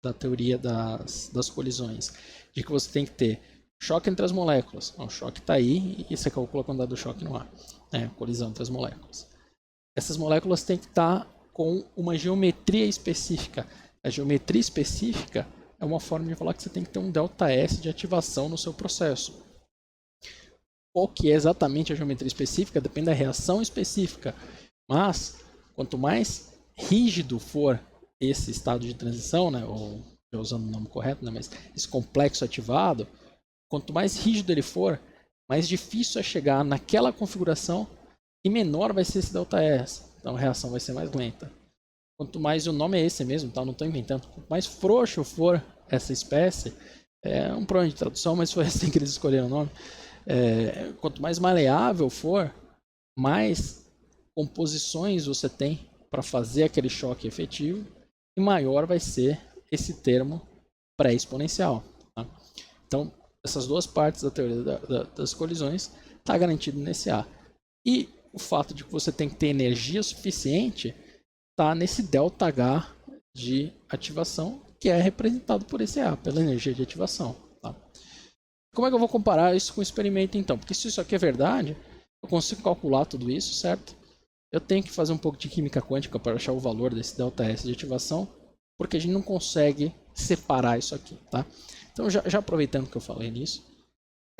Speaker 1: da teoria das colisões, de que você tem que ter choque entre as moléculas. O choque está aí e você calcula a quantidade do choque no ar. Colisão entre as moléculas. Essas moléculas têm que estar com uma geometria específica. A geometria específica é uma forma de falar que você tem que ter um ΔS de ativação no seu processo. Qual que é exatamente a geometria específica? Depende da reação específica. Mas, quanto mais rígido for esse estado de transição, né, ou usando o nome correto, né, mas esse complexo ativado, quanto mais rígido ele for, mais difícil é chegar naquela configuração e menor vai ser esse ΔS. Então a reação vai ser mais lenta. Quanto mais, o nome é esse mesmo, tá? Não estou inventando. Quanto mais frouxo for essa espécie, é um problema de tradução, mas foi assim que eles escolheram o nome. Quanto mais maleável for, mais composições você tem para fazer aquele choque efetivo e maior vai ser esse termo pré-exponencial. Tá? Então, essas duas partes da teoria das colisões está garantido nesse A. E o fato de que você tem que ter energia suficiente está nesse ΔH de ativação, que é representado por esse A, pela energia de ativação. Tá? Como é que eu vou comparar isso com o experimento então? Porque se isso aqui é verdade, eu consigo calcular tudo isso, certo? Eu tenho que fazer um pouco de química quântica para achar o valor desse ΔS de ativação, porque a gente não consegue separar isso aqui, tá? Então, já aproveitando que eu falei nisso,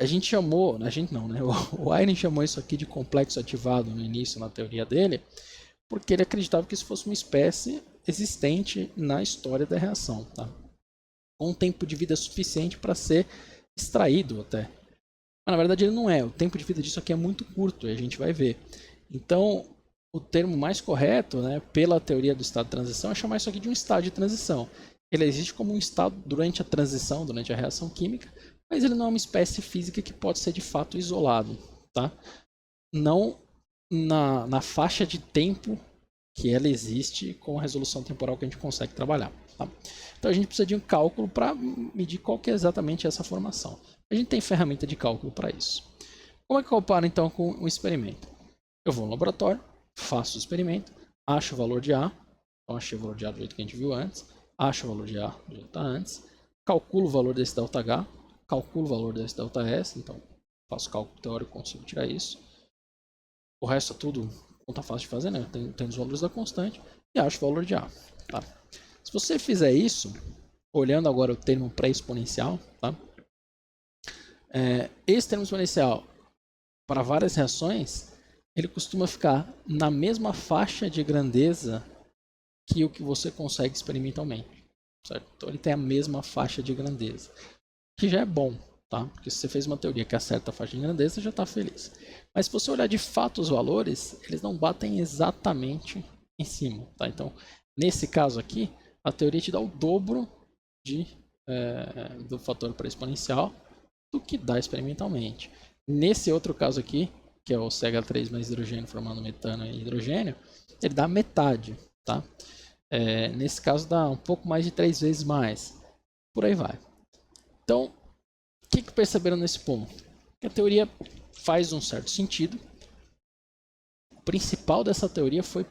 Speaker 1: a gente chamou, a gente não, né? O Aynen chamou isso aqui de complexo ativado no início, na teoria dele, porque ele acreditava que isso fosse uma espécie existente na história da reação, tá? Com um tempo de vida suficiente para ser extraído até. Mas na verdade ele não é, o tempo de vida disso aqui é muito curto, e a gente vai ver. Então, o termo mais correto, né, pela teoria do estado de transição, é chamar isso aqui de um estado de transição. Ele existe como um estado durante a transição, durante a reação química, mas ele não é uma espécie física que pode ser de fato isolado, tá? Não na faixa de tempo que ela existe com a resolução temporal que a gente consegue trabalhar. Tá? Então a gente precisa de um cálculo para medir qual que é exatamente essa formação. A gente tem ferramenta de cálculo para isso. Como é que eu comparo então com o experimento? Eu vou no laboratório, faço o experimento, acho o valor de A, então achei o valor de A do jeito que a gente viu antes, acho o valor de A do jeito que está antes, calculo o valor desse ΔH, calculo o valor desse ΔS, então faço cálculo teórico, consigo tirar isso. O resto é tudo conta fácil de fazer, né? Tem os valores da constante e acho o valor de A. Tá? Se você fizer isso, olhando agora o termo pré-exponencial, tá? Esse termo exponencial, para várias reações, ele costuma ficar na mesma faixa de grandeza que o que você consegue experimentalmente. Certo? Então ele tem a mesma faixa de grandeza, que já é bom. Tá? Porque se você fez uma teoria que acerta a faixa de grandeza, você já está feliz. Mas se você olhar de fato os valores, eles não batem exatamente em cima. Tá? Então, nesse caso aqui, a teoria te dá o dobro do fator pré-exponencial do que dá experimentalmente. Nesse outro caso aqui, que é o CH3 mais hidrogênio formando metano e hidrogênio, ele dá metade. Tá? Nesse caso dá um pouco mais de 3 vezes mais. Por aí vai. Então, o que perceberam nesse ponto? Que a teoria faz um certo sentido. O principal dessa teoria foi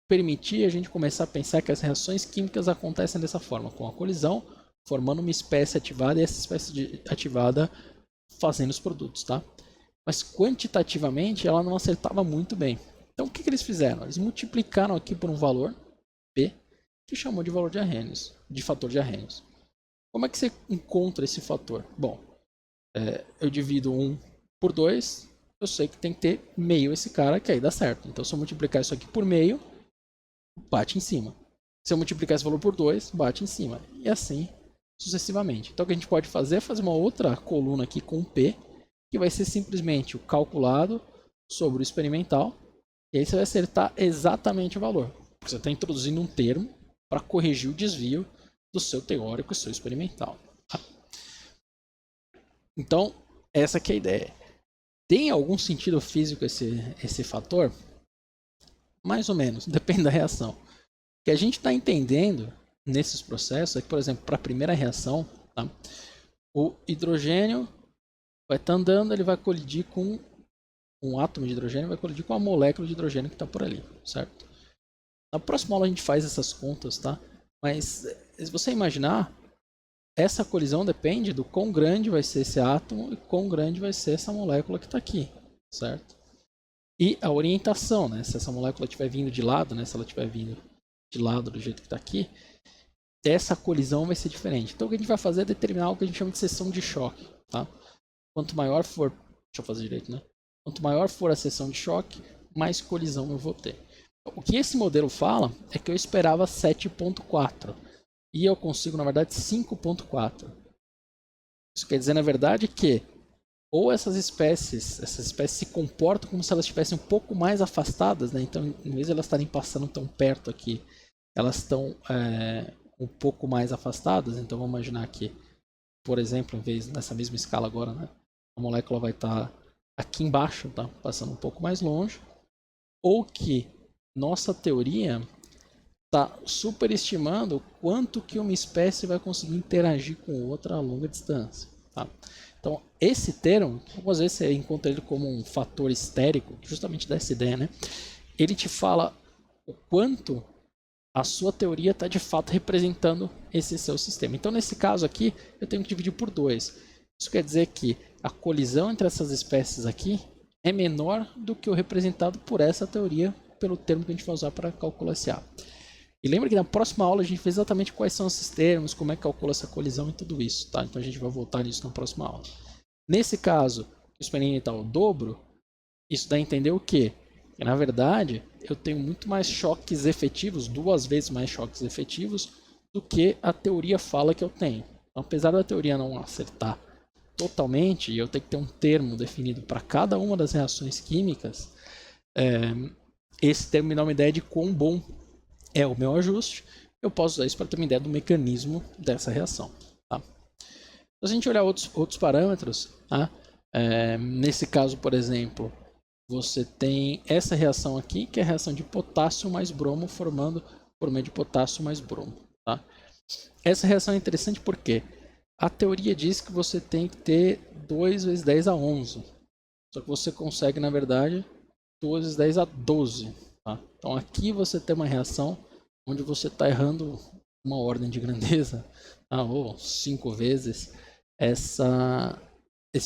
Speaker 1: permitir a gente começar a pensar que as reações químicas acontecem dessa forma, com a colisão, formando uma espécie ativada e essa espécie ativada fazendo os produtos, tá? Mas quantitativamente ela não acertava muito bem. Então o que eles fizeram? Eles multiplicaram aqui por um valor, P, que chamou de valor de Arrhenius, de fator de Arrhenius. Como é que você encontra esse fator? Bom, eu divido 1 por 2, eu sei que tem que ter meio esse cara, que aí dá certo. Então se eu multiplicar isso aqui por meio, bate em cima. Se eu multiplicar esse valor por 2, bate em cima. E assim sucessivamente. Então o que a gente pode fazer é fazer uma outra coluna aqui com P, que vai ser simplesmente o calculado sobre o experimental, e aí você vai acertar exatamente o valor. Porque você está introduzindo um termo para corrigir o desvio do seu teórico e seu experimental. Tá? Então, essa aqui é a ideia. Tem algum sentido físico esse fator? Mais ou menos, depende da reação. O que a gente está entendendo nesses processos é que, por exemplo, para a primeira reação, tá? O hidrogênio vai estar andando, ele vai colidir com um átomo de hidrogênio, vai colidir com a molécula de hidrogênio que está por ali, certo? Na próxima aula a gente faz essas contas, tá? Mas se você imaginar, essa colisão depende do quão grande vai ser esse átomo e quão grande vai ser essa molécula que está aqui, certo? E a orientação, né? Se essa molécula estiver vindo de lado, né? Se ela estiver vindo de lado do jeito que está aqui, essa colisão vai ser diferente. Então o que a gente vai fazer é determinar o que a gente chama de seção de choque, tá? Quanto maior for, deixa eu fazer direito, né? Quanto maior for a seção de choque, mais colisão eu vou ter. O que esse modelo fala é que eu esperava 7.4 e eu consigo, na verdade, 5.4. Isso quer dizer, na verdade, que ou essas espécies se comportam como se elas estivessem um pouco mais afastadas, né? Então, em vez de elas estarem passando tão perto aqui, elas estão um pouco mais afastadas. Então, vamos imaginar que, por exemplo, em vez nessa mesma escala agora, né? A molécula vai estar aqui embaixo, tá? Passando um pouco mais longe, ou que nossa teoria está superestimando o quanto que uma espécie vai conseguir interagir com outra a longa distância, tá? Então, esse termo, algumas vezes você encontra ele como um fator estérico, justamente dessa ideia, né? Ele te fala o quanto a sua teoria está de fato representando esse seu sistema. Então, nesse caso aqui, eu tenho que dividir por 2. Isso quer dizer que a colisão entre essas espécies aqui é menor do que o representado por essa teoria, pelo termo que a gente vai usar para calcular esse A. E lembra que na próxima aula a gente fez exatamente quais são esses termos, como é que calcula essa colisão e tudo isso, tá? Então a gente vai voltar nisso na próxima aula. Nesse caso, o experimental o dobro, isso dá a entender o quê? Que na verdade eu tenho muito mais choques efetivos, 2 vezes mais choques efetivos, do que a teoria fala que eu tenho. Então, apesar da teoria não acertar totalmente, e eu tenho que ter um termo definido para cada uma das reações químicas, esse termo me dá uma ideia de quão bom é o meu ajuste. Eu posso usar isso para ter uma ideia do mecanismo dessa reação. Tá? Se a gente olhar outros parâmetros, tá? Nesse caso, por exemplo, você tem essa reação aqui, que é a reação de potássio mais bromo, formando por meio de potássio mais bromo. Tá? Essa reação é interessante porque a teoria diz que você tem que ter 2 vezes 10 a 11. Só que você consegue, na verdade, 2 vezes 10 a 12. Tá? Então aqui você tem uma reação onde você está errando uma ordem de grandeza, tá? Ou 5 vezes esse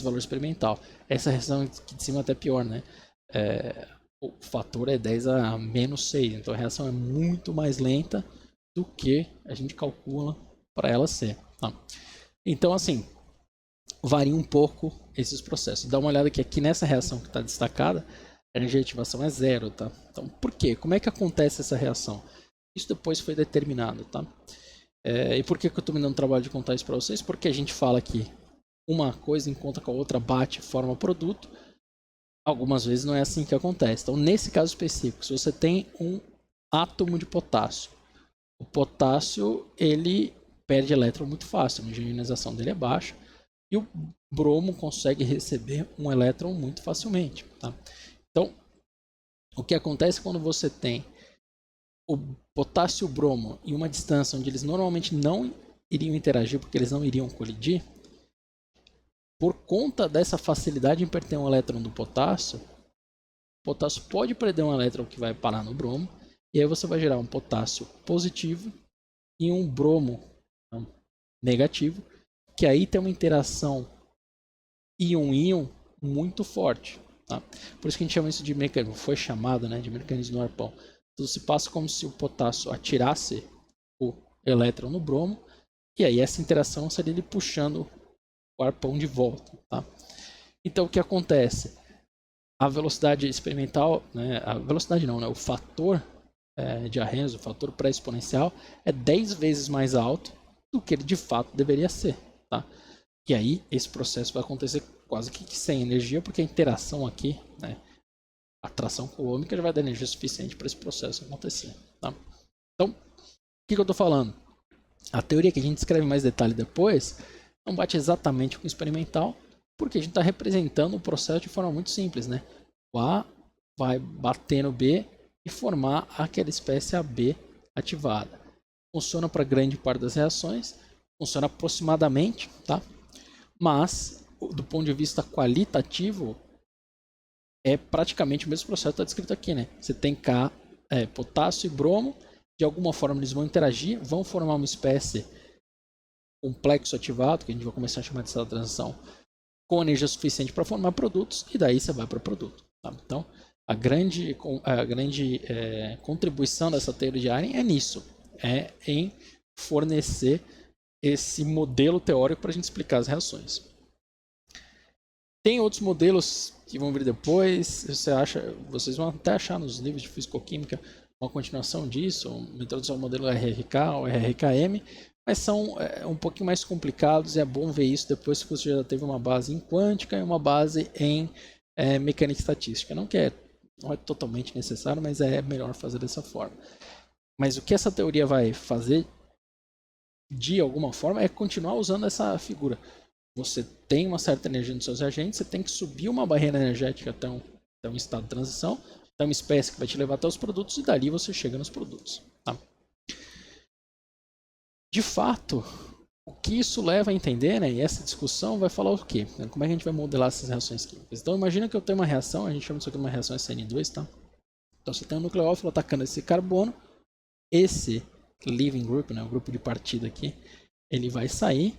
Speaker 1: valor experimental. Essa reação aqui de cima é até pior, né? O fator é 10 a menos 6. Então a reação é muito mais lenta do que a gente calcula para ela ser. Tá? Então, assim, varia um pouco esses processos. Dá uma olhada aqui nessa reação que está destacada, a energia de ativação é 0, tá? Então, por quê? Como é que acontece essa reação? Isso depois foi determinado, tá? E por que eu estou me dando trabalho de contar isso para vocês? Porque a gente fala que uma coisa encontra com a outra, bate, forma produto. Algumas vezes não é assim que acontece. Então, nesse caso específico, se você tem um átomo de potássio, o potássio ele perde elétron muito fácil, a ionização dele é baixa, e o bromo consegue receber um elétron muito facilmente. Tá? Então, o que acontece quando você tem o potássio e o bromo em uma distância onde eles normalmente não iriam interagir porque eles não iriam colidir, Por conta dessa facilidade em perder um elétron do potássio, o potássio pode perder um elétron que vai parar no bromo, e aí você vai gerar um potássio positivo e um bromo negativo, que aí tem uma interação íon-íon muito forte. Tá? Por isso que a gente chama isso de mecanismo, foi chamado, né, de mecanismo do arpão. Então se passa como se o potássio atirasse o elétron no bromo, e aí essa interação seria ele puxando o arpão de volta. Tá? Então o que acontece? A velocidade experimental, né, a velocidade não, né, o fator de Arrhenius, o fator pré-exponencial, é 10 vezes mais alto do que ele de fato deveria ser. Tá? E aí esse processo vai acontecer quase que sem energia, porque a interação aqui, né, a atração coulombica já vai dar energia suficiente para esse processo acontecer. Tá? Então, o que eu estou falando? A teoria que a gente escreve mais detalhe depois não bate exatamente com o experimental, porque a gente está representando o processo de forma muito simples. Né? O A vai bater no B e formar aquela espécie AB ativada. Funciona para grande parte das reações, funciona aproximadamente, tá? Mas, do ponto de vista qualitativo, é praticamente o mesmo processo que está descrito aqui, né? Você tem K, potássio e bromo, de alguma forma eles vão interagir, vão formar uma espécie complexo ativado, que a gente vai começar a chamar de estado de transição, com energia suficiente para formar produtos, e daí você vai para o produto. Tá? Então, a grande contribuição dessa teoria de Arrhenius é nisso, é em fornecer esse modelo teórico para a gente explicar as reações. Tem outros modelos que vão vir depois, vocês vão até achar nos livros de fisicoquímica uma continuação disso, uma introdução ao modelo RRK ou RRKM, mas são um pouquinho mais complicados e é bom ver isso depois que você já teve uma base em quântica e uma base em mecânica estatística. Não é totalmente necessário, mas é melhor fazer dessa forma. Mas o que essa teoria vai fazer, de alguma forma, é continuar usando essa figura. Você tem uma certa energia nos seus reagentes, você tem que subir uma barreira energética até um estado de transição, até uma espécie que vai te levar até os produtos, e dali você chega nos produtos. Tá? De fato, o que isso leva a entender, né, e essa discussão vai falar o quê? Como é que a gente vai modelar essas reações químicas? Então imagina que eu tenho uma reação, a gente chama isso aqui de uma reação SN2, tá? Então você tem um nucleófilo atacando esse carbono, esse leaving group, né, o grupo de partida aqui, ele vai sair,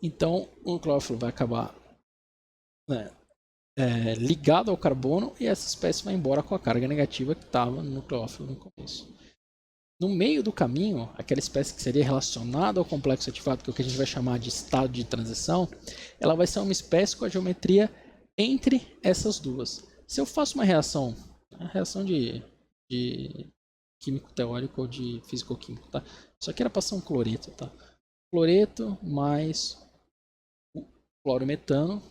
Speaker 1: então o nucleófilo vai acabar ligado ao carbono e essa espécie vai embora com a carga negativa que estava no nucleófilo no começo. No meio do caminho, aquela espécie que seria relacionada ao complexo ativado, que é o que a gente vai chamar de estado de transição, ela vai ser uma espécie com a geometria entre essas duas. Se eu faço uma reação de químico teórico ou de físico-químico, tá? Isso aqui era para ser um cloreto, tá? Cloreto mais o clorometano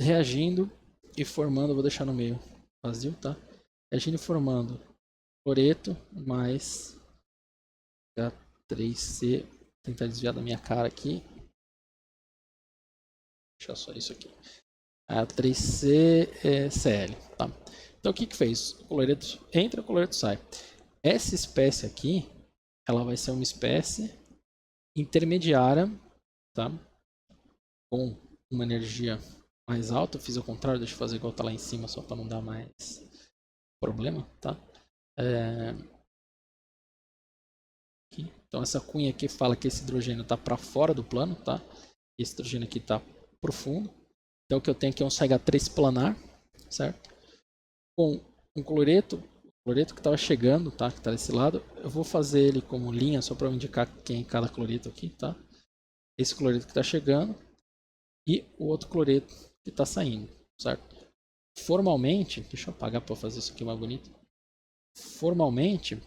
Speaker 1: reagindo e formando, vou deixar no meio vazio, tá? Reagindo e formando cloreto mais H3C, vou tentar desviar da minha cara aqui, deixar só isso aqui, H3CCl, tá? Então o que fez? O cloreto entra, o cloreto sai. Essa espécie aqui, ela vai ser uma espécie intermediária, tá? Com uma energia mais alta. Eu fiz ao contrário, deixa eu fazer igual tá lá em cima, só para não dar mais problema, tá? Então essa cunha aqui fala que esse hidrogênio está para fora do plano, tá? Esse hidrogênio aqui está profundo. Então o que eu tenho aqui é um CH3 planar, certo? Com um cloreto que estava chegando, tá? Que está desse lado. Eu vou fazer ele como linha só para indicar quem é cada cloreto aqui, tá? Esse cloreto que está chegando e o outro cloreto que está saindo, certo? Formalmente, deixa eu apagar para fazer isso aqui mais bonito. Formalmente,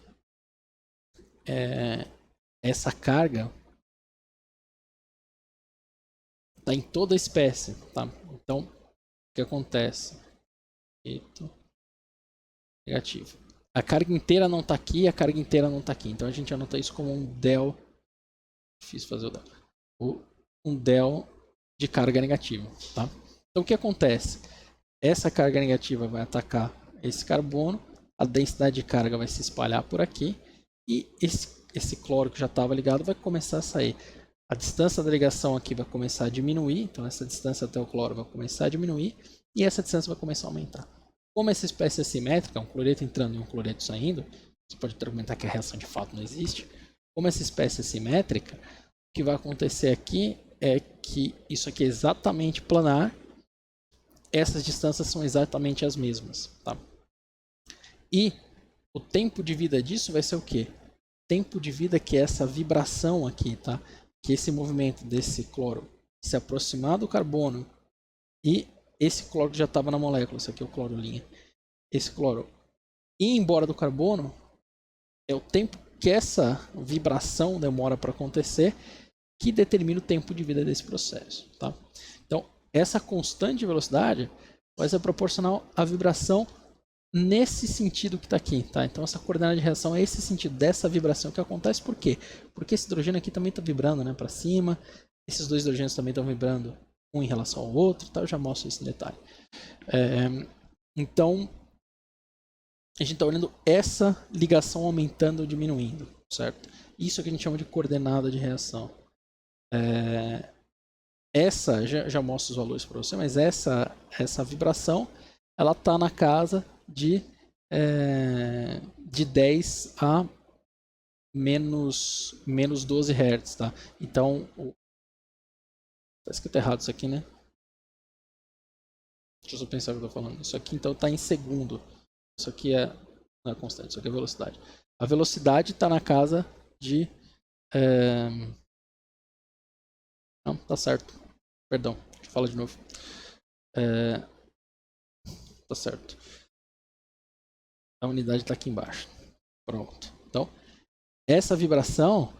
Speaker 1: essa carga está em toda a espécie, tá? Então, o que acontece? Negativo. A carga inteira não está aqui, a carga inteira não está aqui. Então a gente anota isso como um del. Difícil fazer o del. Um del de carga negativa, tá? Então o que acontece? Essa carga negativa vai atacar esse carbono, a densidade de carga vai se espalhar por aqui e esse cloro que já estava ligado vai começar a sair. A distância da ligação aqui vai começar a diminuir, então essa distância até o cloro vai começar a diminuir e essa distância vai começar a aumentar. Como essa espécie é simétrica, um cloreto entrando e um cloreto saindo, você pode argumentar que a reação de fato não existe. Como essa espécie é simétrica, o que vai acontecer aqui é que isso aqui é exatamente planar, essas distâncias são exatamente as mesmas. Tá? E o tempo de vida disso vai ser o quê? Tempo de vida que é essa vibração aqui, tá? Que esse movimento desse cloro se aproximar do carbono e esse cloro já estava na molécula, esse aqui é o cloro linha. Esse cloro ir embora do carbono é o tempo que essa vibração demora para acontecer que determina o tempo de vida desse processo. Tá? Então, essa constante de velocidade vai ser proporcional à vibração nesse sentido que está aqui. Tá? Então, essa coordenada de reação é esse sentido dessa vibração que acontece. Por quê? Porque esse hidrogênio aqui também está vibrando, né, para cima. Esses dois hidrogênios também estão vibrando um em relação ao outro. Tá? Eu já mostro isso em detalhe. Então, a gente está olhando essa ligação aumentando ou diminuindo, certo? Isso que a gente chama de coordenada de reação. Essa, já mostro os valores para você, mas essa vibração, ela está na casa de 10 a menos 12 Hz, tá? Então, tá escrito errado isso aqui, né? Deixa eu só pensar o que eu tô falando. Isso aqui, então, está em segundo. Isso aqui não é constante, isso aqui é velocidade. A velocidade está na casa de... Não, tá certo. Perdão, deixa eu falar de novo. Tá certo. A unidade está aqui embaixo. Pronto. Então, essa vibração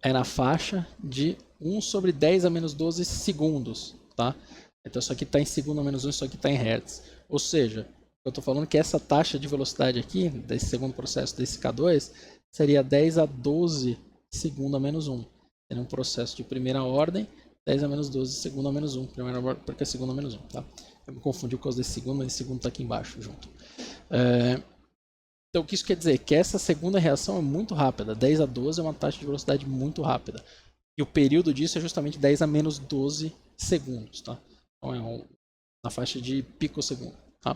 Speaker 1: é na faixa de 1 sobre 10 a menos 12 segundos. Tá? Então, isso aqui está em segundo a menos 1, isso aqui está em hertz. Ou seja, eu estou falando que essa taxa de velocidade aqui, desse segundo processo, desse K2, seria 10 a 12 segundo a menos 1. Seria um processo de primeira ordem, 10 a menos 12 segundo a menos 1. Primeira ordem porque é segundo a menos 1. Tá? Eu me confundi por causa desse segundo, mas esse segundo está aqui embaixo junto. Então, o que isso quer dizer? Que essa segunda reação é muito rápida. 10 a 12 é uma taxa de velocidade muito rápida. E o período disso é justamente 10 a menos 12 segundos. Tá? Então, é na faixa de picosegundo. Tá?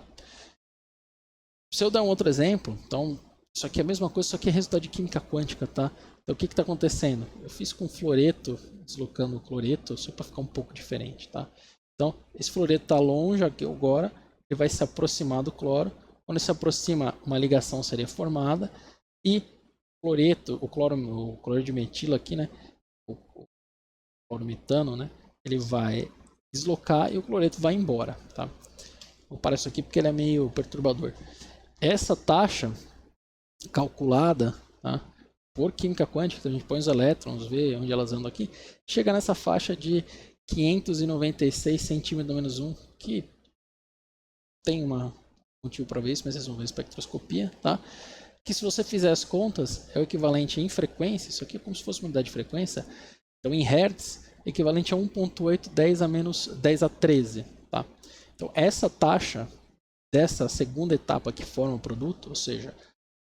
Speaker 1: Se eu dar um outro exemplo, então, isso aqui é a mesma coisa, isso aqui é resultado de química quântica. Tá? Então, o que está acontecendo? Eu fiz com fluoreto, deslocando o cloreto, só para ficar um pouco diferente. Tá? Então, esse fluoreto está longe aqui agora, ele vai se aproximar do cloro. Quando se aproxima, uma ligação seria formada e o cloro de metilo aqui, né, o clorometano, né, ele vai deslocar e o cloreto vai embora. Tá? Vou parar isso aqui porque ele é meio perturbador. Essa taxa calculada, tá, por química quântica, então a gente põe os elétrons, vê onde elas andam aqui, chega nessa faixa de 596 centímetros menos 1, que tem um motivo para ver isso, mas vocês vão ver a espectroscopia, tá? Que se você fizer as contas, é o equivalente em frequência, isso aqui é como se fosse uma unidade de frequência, então em Hertz, equivalente a 1.8 10 a menos 10 a 13, tá? Então essa taxa dessa segunda etapa que forma o produto, ou seja,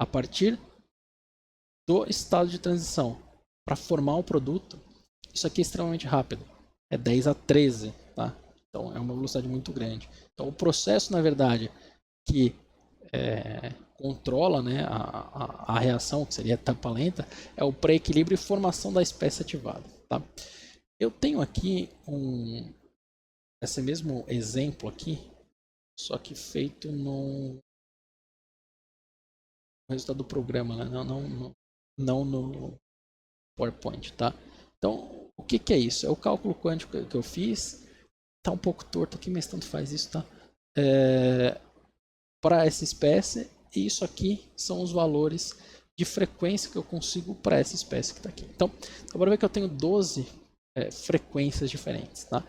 Speaker 1: a partir do estado de transição para formar o produto, isso aqui é extremamente rápido, é 10 a 13, tá? Então é uma velocidade muito grande. Então o processo, na verdade, que controla, né, a reação, que seria a etapa lenta, é o pré-equilíbrio e formação da espécie ativada. Tá? Eu tenho aqui esse mesmo exemplo aqui, só que feito no resultado do programa, né? não no PowerPoint. Tá? Então, o que é isso? É o cálculo quântico que eu fiz. Está um pouco torto aqui, mas tanto faz isso. Tá? Para essa espécie, e isso aqui são os valores de frequência que eu consigo para essa espécie que está aqui. Então, agora ver que eu tenho 12 frequências diferentes. Tá?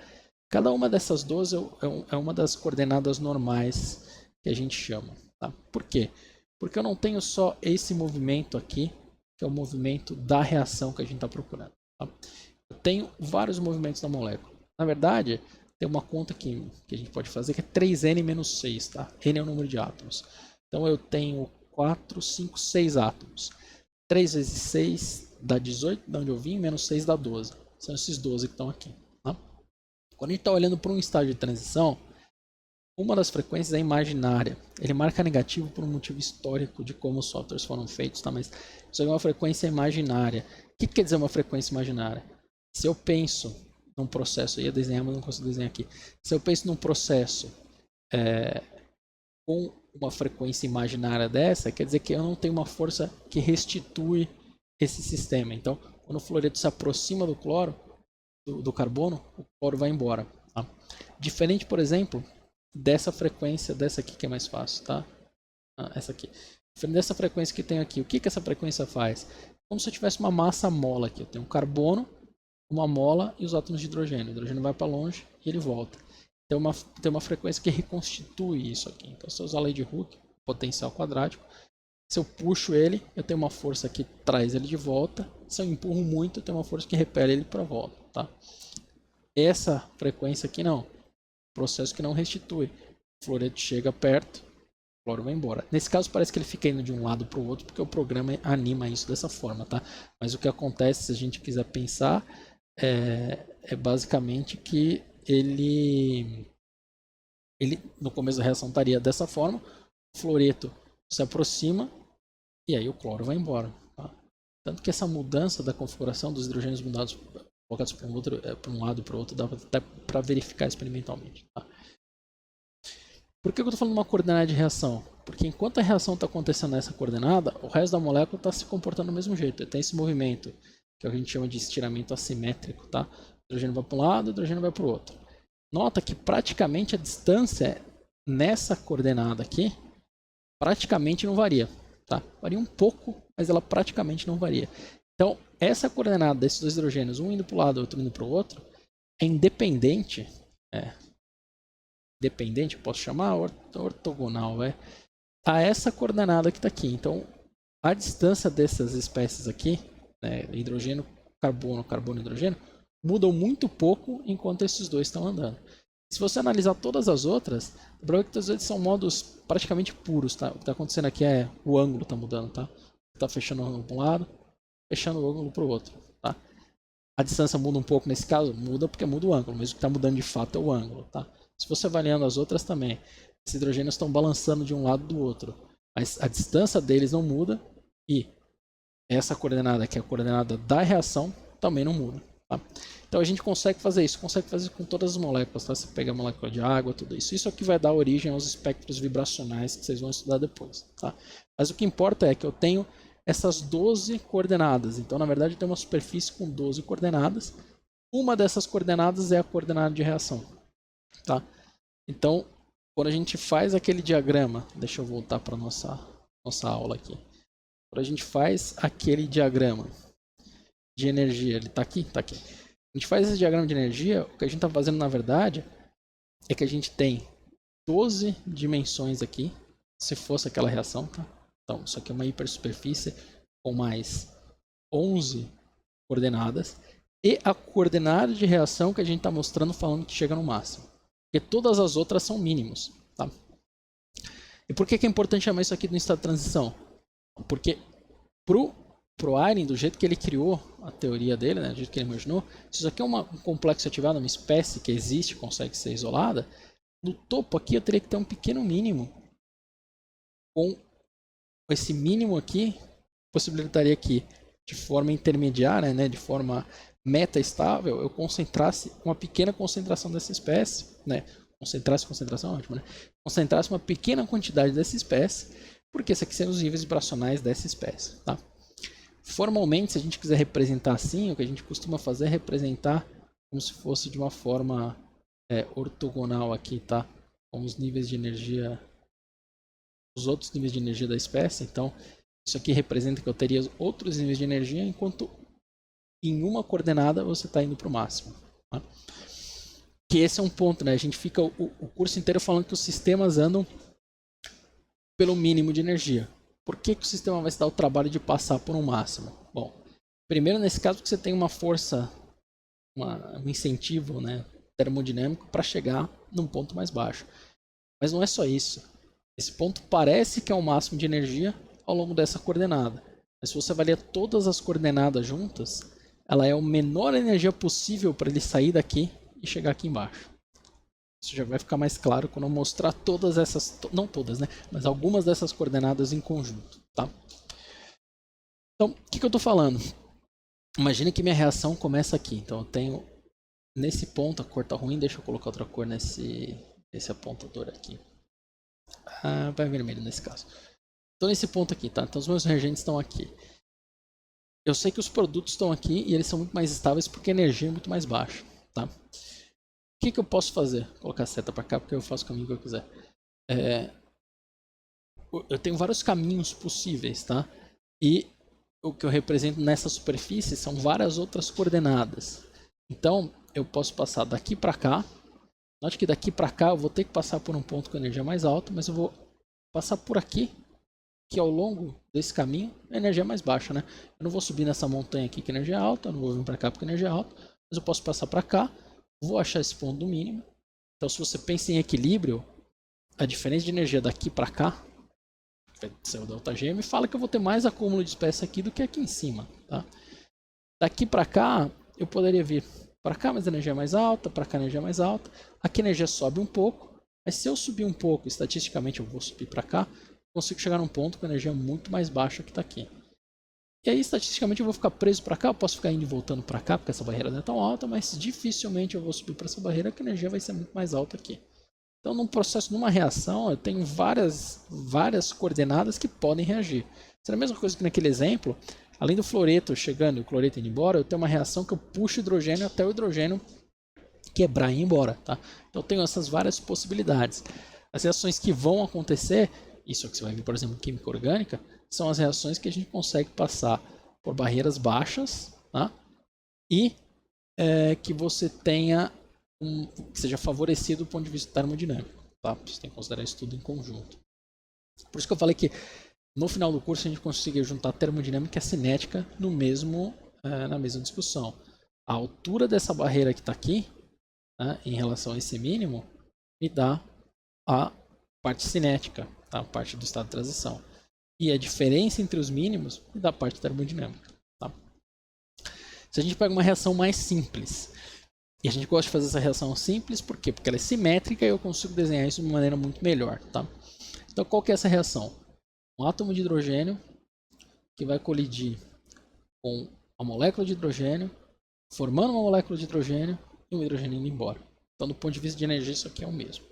Speaker 1: Cada uma dessas 12 é uma das coordenadas normais que a gente chama. Tá? Por quê? Porque eu não tenho só esse movimento aqui, que é o movimento da reação que a gente está procurando. Tá? Eu tenho vários movimentos da molécula. Na verdade, tem uma conta que a gente pode fazer que é 3n menos 6, tá? N é o número de átomos. Então eu tenho 4, 5, 6 átomos. 3 vezes 6 dá 18, de onde eu vim, menos 6 dá 12. São esses 12 que estão aqui. Tá? Quando a gente está olhando para um estágio de transição, uma das frequências é imaginária. Ele marca negativo por um motivo histórico de como os softwares foram feitos, tá? Mas isso é uma frequência imaginária. O que quer dizer uma frequência imaginária? Se eu penso num processo, eu ia desenhar, mas não consigo desenhar aqui. Se eu penso num processo com uma frequência imaginária dessa, quer dizer que eu não tenho uma força que restitui esse sistema. Então, quando o fluoreto se aproxima do cloro, do carbono, o cloro vai embora. Tá? Diferente, por exemplo, dessa frequência, dessa aqui que é mais fácil, tá? Essa aqui. Diferente dessa frequência que tem aqui, o que essa frequência faz? Como se eu tivesse uma massa mola aqui. Eu tenho um carbono, uma mola e os átomos de hidrogênio. O hidrogênio vai para longe e ele volta. Tem uma frequência que reconstitui isso aqui. Então, se eu usar a lei de Hooke, potencial quadrático, se eu puxo ele, eu tenho uma força que traz ele de volta. Se eu empurro muito, eu tenho uma força que repele ele para volta. Tá? Essa frequência aqui não. Processo que não restitui. O fluoreto chega perto, o cloro vai embora. Nesse caso parece que ele fica indo de um lado para o outro, porque o programa anima isso dessa forma, tá? Mas o que acontece, se a gente quiser pensar, é basicamente que ele no começo da reação estaria dessa forma, o fluoreto se aproxima e aí o cloro vai embora. Tá? Tanto que essa mudança da configuração dos hidrogênios mudados colocados para um lado e para o outro, dá até para verificar experimentalmente. Tá? Por que eu estou falando de uma coordenada de reação? Porque enquanto a reação está acontecendo nessa coordenada, o resto da molécula está se comportando do mesmo jeito. Ele tem esse movimento, que a gente chama de estiramento assimétrico. Tá? O hidrogênio vai para um lado, o hidrogênio vai para o outro. Nota que praticamente a distância nessa coordenada aqui praticamente não varia. Tá? Varia um pouco, mas ela praticamente não varia. Então, essa coordenada desses dois hidrogênios, um indo para o lado e outro indo para o outro, é independente. Independente, posso chamar ortogonal, a essa coordenada que está aqui. Então, a distância dessas espécies aqui, hidrogênio, carbono, carbono e hidrogênio, mudam muito pouco enquanto esses dois estão andando. Se você analisar todas as outras, o problema é que todos eles são modos praticamente puros. Tá? O que está acontecendo aqui é o ângulo está mudando. Tá? Está fechando o ângulo para um lado, fechando o ângulo para o outro. Tá? A distância muda um pouco nesse caso? Muda porque muda o ângulo, mas o que está mudando de fato é o ângulo. Tá? Se você avaliando as outras também, esses hidrogênios estão balançando de um lado do outro, mas a distância deles não muda e essa coordenada, que é a coordenada da reação, também não muda. Tá? Então a gente consegue fazer isso com todas as moléculas. Tá? Você pega a molécula de água, tudo isso. Isso aqui vai dar origem aos espectros vibracionais que vocês vão estudar depois. Tá? Mas o que importa é que eu tenho essas 12 coordenadas. Então, na verdade, eu tenho uma superfície com 12 coordenadas. Uma dessas coordenadas é a coordenada de reação. Tá? Então, quando a gente faz aquele diagrama, deixa eu voltar para a nossa aula aqui. Quando a gente faz aquele diagrama de energia, ele está aqui? Está aqui. A gente faz esse diagrama de energia, o que a gente está fazendo, na verdade, é que a gente tem 12 dimensões aqui, se fosse aquela reação, tá? Então, isso aqui é uma hipersuperfície com mais 11 coordenadas e a coordenada de reação que a gente está mostrando falando que chega no máximo. Porque todas as outras são mínimos. Tá? E por que é importante chamar isso aqui no estado de transição? Porque pro Einstein, do jeito que ele criou a teoria dele, né, do jeito que ele imaginou, se isso aqui é um complexo ativado, uma espécie que existe, consegue ser isolada, no topo aqui eu teria que ter um pequeno mínimo. Com esse mínimo aqui, possibilitaria que, de forma intermediária, né, de forma meta-estável, eu concentrasse uma pequena concentração dessa espécie, né? Concentração, ótimo, né? Concentrasse uma pequena quantidade dessa espécie, porque esses aqui são os níveis vibracionais dessa espécie, tá? Formalmente, se a gente quiser representar assim, o que a gente costuma fazer é representar como se fosse de uma forma ortogonal aqui, tá? Com os níveis de energia, os outros níveis de energia da espécie. Então, isso aqui representa que eu teria outros níveis de energia, enquanto em uma coordenada você está indo para o máximo. Tá? Que esse é um ponto, né? A gente fica o curso inteiro falando que os sistemas andam pelo mínimo de energia. Por que o sistema vai se dar o trabalho de passar por um máximo? Bom, primeiro nesse caso que você tem uma força, um incentivo, né, termodinâmico para chegar num ponto mais baixo. Mas não é só isso. Esse ponto parece que é o máximo de energia ao longo dessa coordenada. Mas se você avalia todas as coordenadas juntas, ela é a menor energia possível para ele sair daqui e chegar aqui embaixo. Isso já vai ficar mais claro quando eu mostrar todas essas, não todas, né? Mas algumas dessas coordenadas em conjunto, tá? Então, o que eu estou falando? Imagina que minha reação começa aqui. Então eu tenho nesse ponto, a cor tá ruim, deixa eu colocar outra cor nesse apontador aqui. Vai vermelho nesse caso. Então nesse ponto aqui, tá? Então os meus reagentes estão aqui. Eu sei que os produtos estão aqui e eles são muito mais estáveis porque a energia é muito mais baixa, tá? O que eu posso fazer? Vou colocar a seta para cá porque eu faço o caminho que eu quiser. Eu tenho vários caminhos possíveis, tá? E o que eu represento nessa superfície são várias outras coordenadas. Então, eu posso passar daqui para cá. Note que daqui para cá eu vou ter que passar por um ponto com energia mais alta, mas eu vou passar por aqui, que ao longo desse caminho a energia é mais baixa, né? Eu não vou subir nessa montanha aqui que a energia é alta, eu não vou vir para cá porque a energia é alta, mas eu posso passar para cá, vou achar esse ponto do mínimo. Então, se você pensa em equilíbrio, a diferença de energia daqui para cá, seu ΔG, me fala que eu vou ter mais acúmulo de espécie aqui do que aqui em cima, tá? Daqui para cá, eu poderia vir para cá, mas a energia é mais alta, para cá a energia é mais alta. Aqui a energia sobe um pouco, mas se eu subir um pouco, estatisticamente eu vou subir para cá, consigo chegar num ponto com energia muito mais baixa que está aqui. E aí, estatisticamente, eu vou ficar preso para cá, eu posso ficar indo e voltando para cá, porque essa barreira não é tão alta, mas dificilmente eu vou subir para essa barreira, que a energia vai ser muito mais alta aqui. Então, num processo, numa reação, eu tenho várias coordenadas que podem reagir. Será a mesma coisa que naquele exemplo, além do fluoreto chegando e o cloreto indo embora, eu tenho uma reação que eu puxo o hidrogênio até o hidrogênio quebrar e ir embora, tá? Então, eu tenho essas várias possibilidades. As reações que vão acontecer, isso que você vai ver, por exemplo, em química orgânica, são as reações que a gente consegue passar por barreiras baixas, tá? E que você tenha que seja favorecido do ponto de vista termodinâmico, tá? Você tem que considerar isso tudo em conjunto. Por isso que eu falei que no final do curso a gente conseguiu juntar termodinâmica e cinética no na mesma discussão. A altura dessa barreira que está aqui, né, em relação a esse mínimo, me dá a parte cinética, tá? A parte do estado de transição. E a diferença entre os mínimos me dá a parte termodinâmica. Tá? Se a gente pega uma reação mais simples, e a gente gosta de fazer essa reação simples, por quê? Porque ela é simétrica e eu consigo desenhar isso de uma maneira muito melhor. Tá? Então, qual que é essa reação? Um átomo de hidrogênio que vai colidir com a molécula de hidrogênio, formando uma molécula de hidrogênio e um hidrogênio indo embora. Então, do ponto de vista de energia, isso aqui é o mesmo.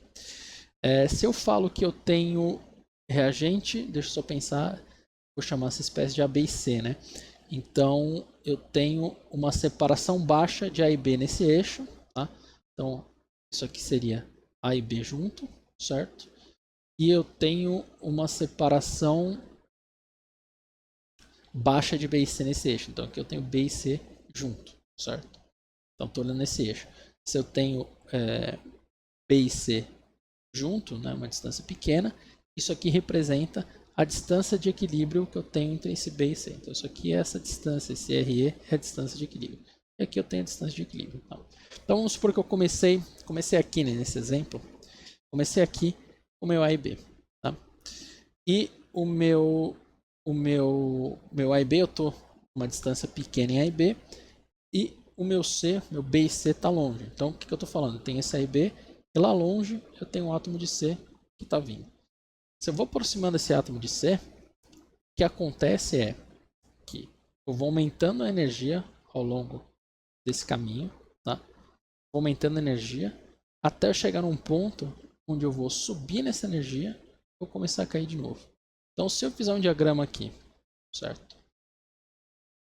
Speaker 1: Se eu falo que eu tenho reagente, deixa eu só pensar, vou chamar essa espécie de A, B e C, né? Então, eu tenho uma separação baixa de A e B nesse eixo, tá? Então, isso aqui seria A e B junto, certo? E eu tenho uma separação baixa de B e C nesse eixo. Então, aqui eu tenho B e C junto, certo? Então, estou olhando nesse eixo. Se eu tenho B e C junto, né, uma distância pequena, isso aqui representa a distância de equilíbrio que eu tenho entre esse B e C. Então, isso aqui é essa distância, esse RE é a distância de equilíbrio. E aqui eu tenho a distância de equilíbrio. Tá? Então, vamos supor que eu comecei aqui, né, nesse exemplo, comecei aqui o meu A e B. Tá? E o meu A e B, eu estou uma distância pequena em A e B, e o meu C, meu B e C está longe. Então, o que eu estou falando? Tem esse A e B, e lá longe eu tenho um átomo de C que está vindo. Se eu vou aproximando esse átomo de C, o que acontece é que eu vou aumentando a energia ao longo desse caminho, tá? Vou aumentando a energia até eu chegar num ponto onde eu vou subir nessa energia e vou começar a cair de novo. Então, se eu fizer um diagrama aqui, certo?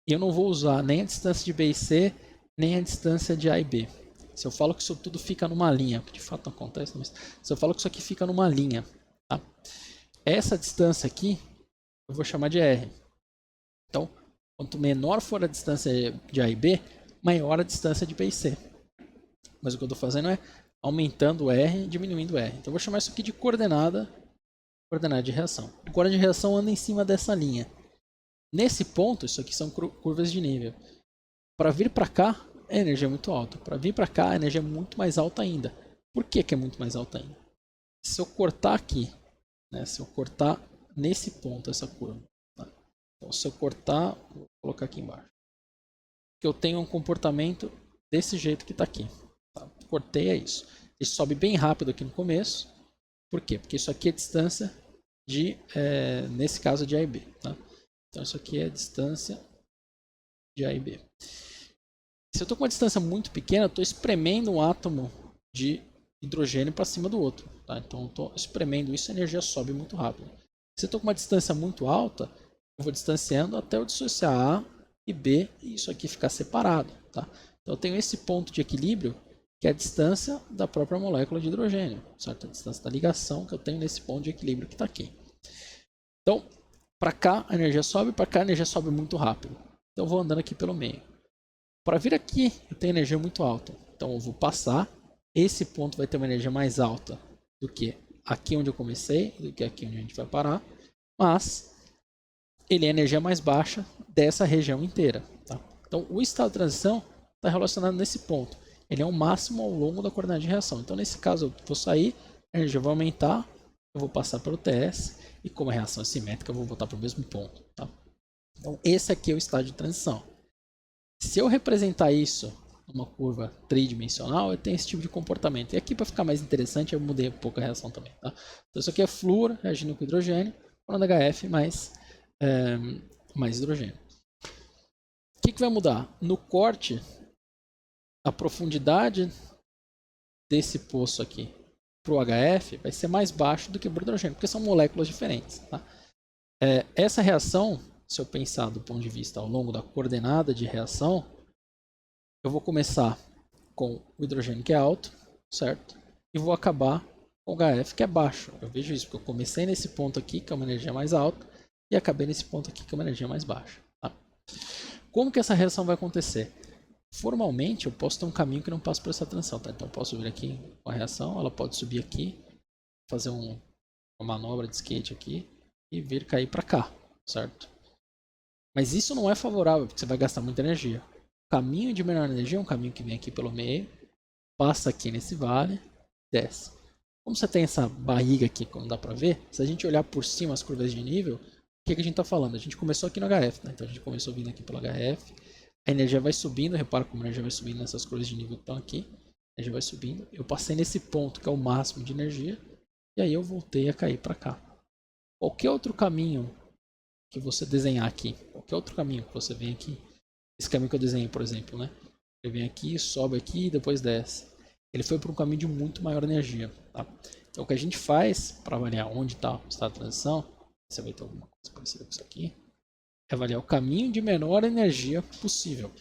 Speaker 1: E eu não vou usar nem a distância de B e C, nem a distância de A e B. Se eu falo que isso tudo fica numa linha, que de fato não acontece, mas se eu falo que isso aqui fica numa linha, tá? Essa distância aqui, eu vou chamar de R. Então, quanto menor for a distância de A e B, maior a distância de B e C. Mas o que eu estou fazendo é aumentando o R e diminuindo o R. Então, eu vou chamar isso aqui de coordenada de reação. A coordenada de reação anda em cima dessa linha. Nesse ponto, isso aqui são curvas de nível. Para vir para cá, a energia é muito alta. Para vir para cá, a energia é muito mais alta ainda. Por que é muito mais alta ainda? Se eu cortar aqui, né, se eu cortar nesse ponto essa curva, tá? Então, se eu cortar, vou colocar aqui embaixo. O que eu tenho um comportamento desse jeito que está aqui. Tá? Cortei, é isso. Ele sobe bem rápido aqui no começo. Por quê? Porque isso aqui é distância de, nesse caso, de A e B. Tá? Então isso aqui é a distância de A e B. Se eu estou com uma distância muito pequena, eu estou espremendo um átomo de hidrogênio para cima do outro. Tá? Então eu estou espremendo isso, a energia sobe muito rápido. Se eu estou com uma distância muito alta, eu vou distanciando até eu dissociar A e B e isso aqui ficar separado. Tá? Então eu tenho esse ponto de equilíbrio, que é a distância da própria molécula de hidrogênio. Certo? A distância da ligação que eu tenho nesse ponto de equilíbrio que está aqui. Então, para cá a energia sobe, para cá a energia sobe muito rápido. Então eu vou andando aqui pelo meio. Para vir aqui, eu tenho energia muito alta. Então eu vou passar. Esse ponto vai ter uma energia mais alta do que aqui onde eu comecei, do que aqui onde a gente vai parar. Mas ele é a energia mais baixa dessa região inteira. Tá? Então o estado de transição está relacionado nesse ponto. Ele é o máximo ao longo da coordenada de reação. Então nesse caso eu vou sair, a energia vai aumentar, eu vou passar pelo TS e como a reação é simétrica eu vou voltar para o mesmo ponto. Tá? Então esse aqui é o estado de transição. Se eu representar isso numa curva tridimensional, eu tenho esse tipo de comportamento. E aqui, para ficar mais interessante, eu mudei um pouco a reação também. Tá? Então, isso aqui é flúor reagindo com hidrogênio, formando HF mais hidrogênio. O que vai mudar? No corte, a profundidade desse poço aqui para o HF vai ser mais baixo do que para o hidrogênio, porque são moléculas diferentes. Tá? Essa reação, se eu pensar do ponto de vista ao longo da coordenada de reação, eu vou começar com o hidrogênio que é alto, certo? E vou acabar com o HF que é baixo. Eu vejo isso, porque eu comecei nesse ponto aqui, que é uma energia mais alta, e acabei nesse ponto aqui, que é uma energia mais baixa. Tá? Como que essa reação vai acontecer? Formalmente, eu posso ter um caminho que não passa por essa transição. Tá? Então, eu posso vir aqui com a reação, ela pode subir aqui, fazer uma manobra de skate aqui, e vir cair para cá, certo? Mas isso não é favorável, porque você vai gastar muita energia. O caminho de menor energia é um caminho que vem aqui pelo meio, passa aqui nesse vale, desce. Como você tem essa barriga aqui, como dá para ver, se a gente olhar por cima as curvas de nível, o que a gente está falando? A gente começou aqui no HF, né? Então a gente começou vindo aqui pelo HF, a energia vai subindo, repara como a energia vai subindo nessas curvas de nível que estão aqui, a energia vai subindo, eu passei nesse ponto que é o máximo de energia, e aí eu voltei a cair para cá. Qualquer outro caminho que você desenhar aqui, qualquer outro caminho que você vem aqui, esse caminho que eu desenhei, por exemplo, né? Ele vem aqui, sobe aqui e depois desce. Ele foi por um caminho de muito maior energia. Tá? Então o que a gente faz para avaliar onde está o estado de transição, você vai ter alguma coisa parecida com isso aqui, é avaliar o caminho de menor energia possível.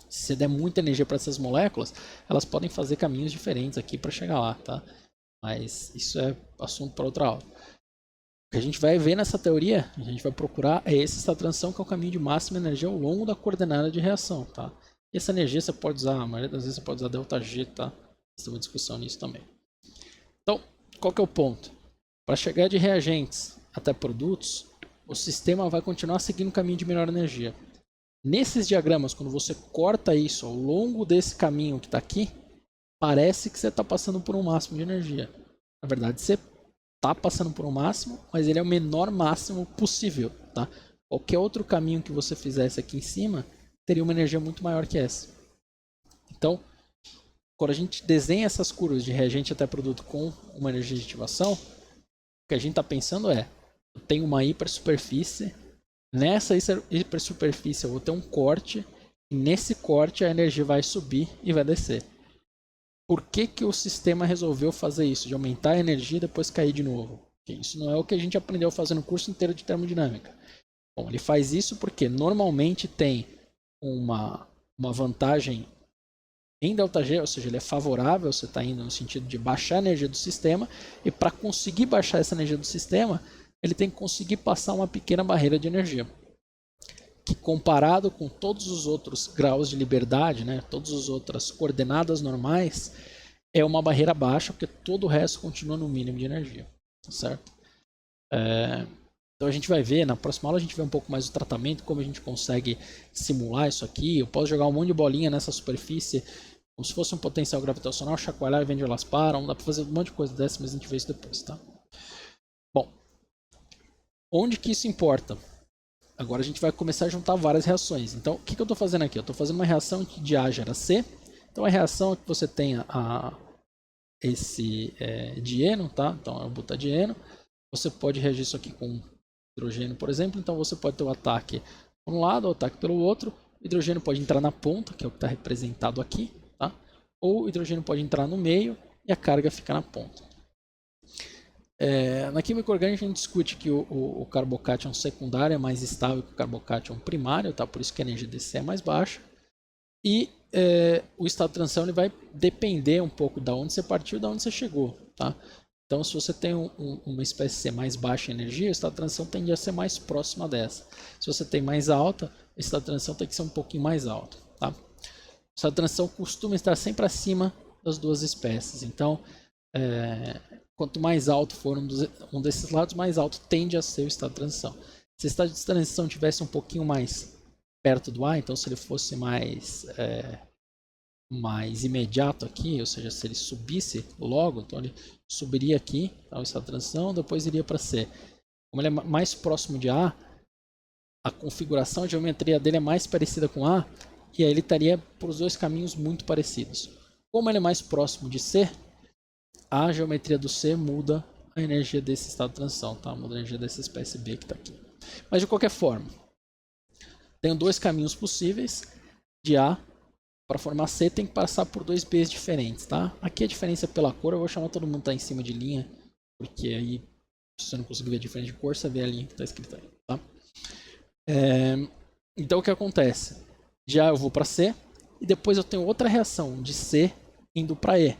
Speaker 1: Se você der muita energia para essas moléculas, elas podem fazer caminhos diferentes aqui para chegar lá, tá? Mas isso é assunto para outra aula. O que a gente vai ver nessa teoria, a gente vai procurar esse estado de transição, que é o caminho de máxima energia ao longo da coordenada de reação, tá? E essa energia você pode usar, a maioria das vezes você pode usar ΔG, tá? Tem uma discussão nisso também. Então, qual que é o ponto? Para chegar de reagentes até produtos, o sistema vai continuar seguindo o caminho de menor energia. Nesses diagramas, quando você corta isso ao longo desse caminho que está aqui, parece que você está passando por um máximo de energia. Na verdade, você está passando por um máximo, mas ele é o menor máximo possível. Tá? Qualquer outro caminho que você fizesse aqui em cima teria uma energia muito maior que essa. Então, quando a gente desenha essas curvas de reagente até produto com uma energia de ativação, o que a gente está pensando é, eu tenho uma hipersuperfície, nessa hipersuperfície eu vou ter um corte, e nesse corte a energia vai subir e vai descer. Por que que o sistema resolveu fazer isso, de aumentar a energia e depois cair de novo? Porque isso não é o que a gente aprendeu a fazer no curso inteiro de termodinâmica. Bom, ele faz isso porque normalmente tem uma vantagem em ΔG, ou seja, ele é favorável, você está indo no sentido de baixar a energia do sistema, e para conseguir baixar essa energia do sistema, ele tem que conseguir passar uma pequena barreira de energia, que comparado com todos os outros graus de liberdade, né, todas as outras coordenadas normais, é uma barreira baixa, porque todo o resto continua no mínimo de energia, certo? Então a gente vai ver, na próxima aula a gente vê um pouco mais do tratamento, como a gente consegue simular isso aqui. Eu posso jogar um monte de bolinha nessa superfície, como se fosse um potencial gravitacional, chacoalhar e ver onde elas param. Dá para fazer um monte de coisa dessa, mas a gente vê isso depois, tá? Bom, onde que isso importa? Agora a gente vai começar a juntar várias reações. Então, o que eu estou fazendo aqui? Eu estou fazendo uma reação de A gera C. Então, a reação é que você tenha esse dieno, tá? Então, é o butadieno. Você pode reagir isso aqui com hidrogênio, por exemplo. Então, você pode ter o ataque por um lado, o ataque pelo outro. O hidrogênio pode entrar na ponta, que é o que está representado aqui, tá? Ou o hidrogênio pode entrar no meio e a carga fica na ponta. Na química orgânica a gente discute que o carbocátion secundário é mais estável que o carbocátion primário, tá? Por isso que a energia desse é mais baixa. E o estado de transição ele vai depender um pouco de onde você partiu e de onde você chegou, tá? Então, se você tem uma espécie C mais baixa em energia, o estado de transição tende a ser mais próxima dessa. Se você tem mais alta, o estado de transição tem que ser um pouquinho mais alto, tá? O estado de transição costuma estar sempre acima das duas espécies. Então, quanto mais alto for um desses lados, mais alto tende a ser o estado de transição. Se o estado de transição tivesse um pouquinho mais perto do A, então se ele fosse mais imediato aqui, ou seja, se ele subisse logo, então ele subiria aqui, tá, o estado de transição, depois iria para C. Como ele é mais próximo de A, a configuração, a geometria dele é mais parecida com A, e aí ele estaria por os dois caminhos muito parecidos. Como ele é mais próximo de C, a geometria do C muda a energia desse estado de transição, tá? Muda a energia dessa espécie B que está aqui. Mas de qualquer forma, tenho dois caminhos possíveis. De A para formar C tem que passar por dois Bs diferentes, tá? Aqui a diferença é pela cor, eu vou chamar todo mundo que tá em cima de linha, porque aí se você não conseguir ver a diferença de cor, você vê a linha que está escrita aí, tá? Então o que acontece? De A eu vou para C e depois eu tenho outra reação de C indo para E,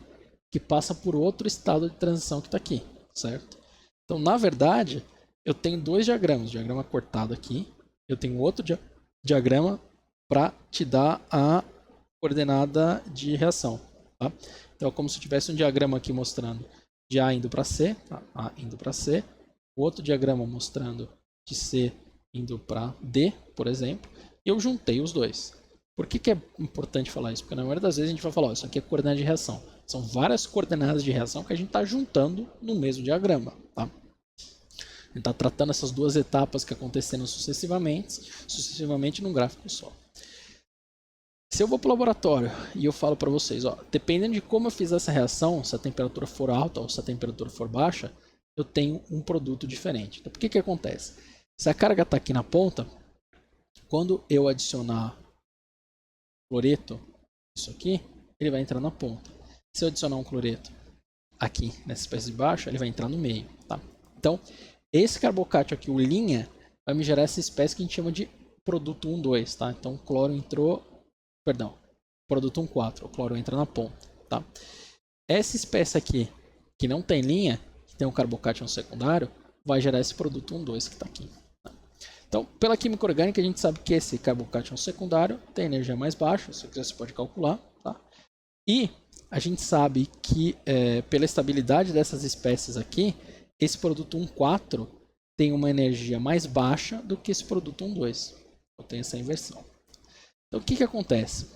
Speaker 1: que passa por outro estado de transição que está aqui, certo? Então, na verdade, eu tenho dois diagramas, diagrama cortado aqui, eu tenho outro diagrama para te dar a coordenada de reação, tá? Então, é como se eu tivesse um diagrama aqui mostrando de A indo para C, tá? A indo para C, outro diagrama mostrando de C indo para D, por exemplo, e eu juntei os dois. Por que é importante falar isso? Porque na maioria das vezes a gente vai falar, isso aqui é coordenada de reação. São várias coordenadas de reação que a gente está juntando no mesmo diagrama, tá? A gente está tratando essas duas etapas que aconteceram sucessivamente num gráfico só. Se eu vou para o laboratório e eu falo para vocês, ó, dependendo de como eu fiz essa reação, se a temperatura for alta ou se a temperatura for baixa, eu tenho um produto diferente. Então, por que acontece? Se a carga está aqui na ponta, quando eu adicionar cloreto, isso aqui, ele vai entrar na ponta. Se eu adicionar um cloreto aqui nessa espécie de baixo, ele vai entrar no meio, tá? Então, esse carbocátion aqui, o linha, vai me gerar essa espécie que a gente chama de produto 1,2, tá? Então, o cloro entrou, perdão, produto 1,4, o cloro entra na ponta, tá? Essa espécie aqui, que não tem linha, que tem um carbocátion secundário, vai gerar esse produto 1,2 que está aqui. Tá? Então, pela química orgânica, a gente sabe que esse carbocátion secundário tem energia mais baixa, se quiser você pode calcular, tá? E a gente sabe que pela estabilidade dessas espécies aqui, esse produto 1,4 tem uma energia mais baixa do que esse produto 1,2. Eu tenho essa inversão. Então o que acontece?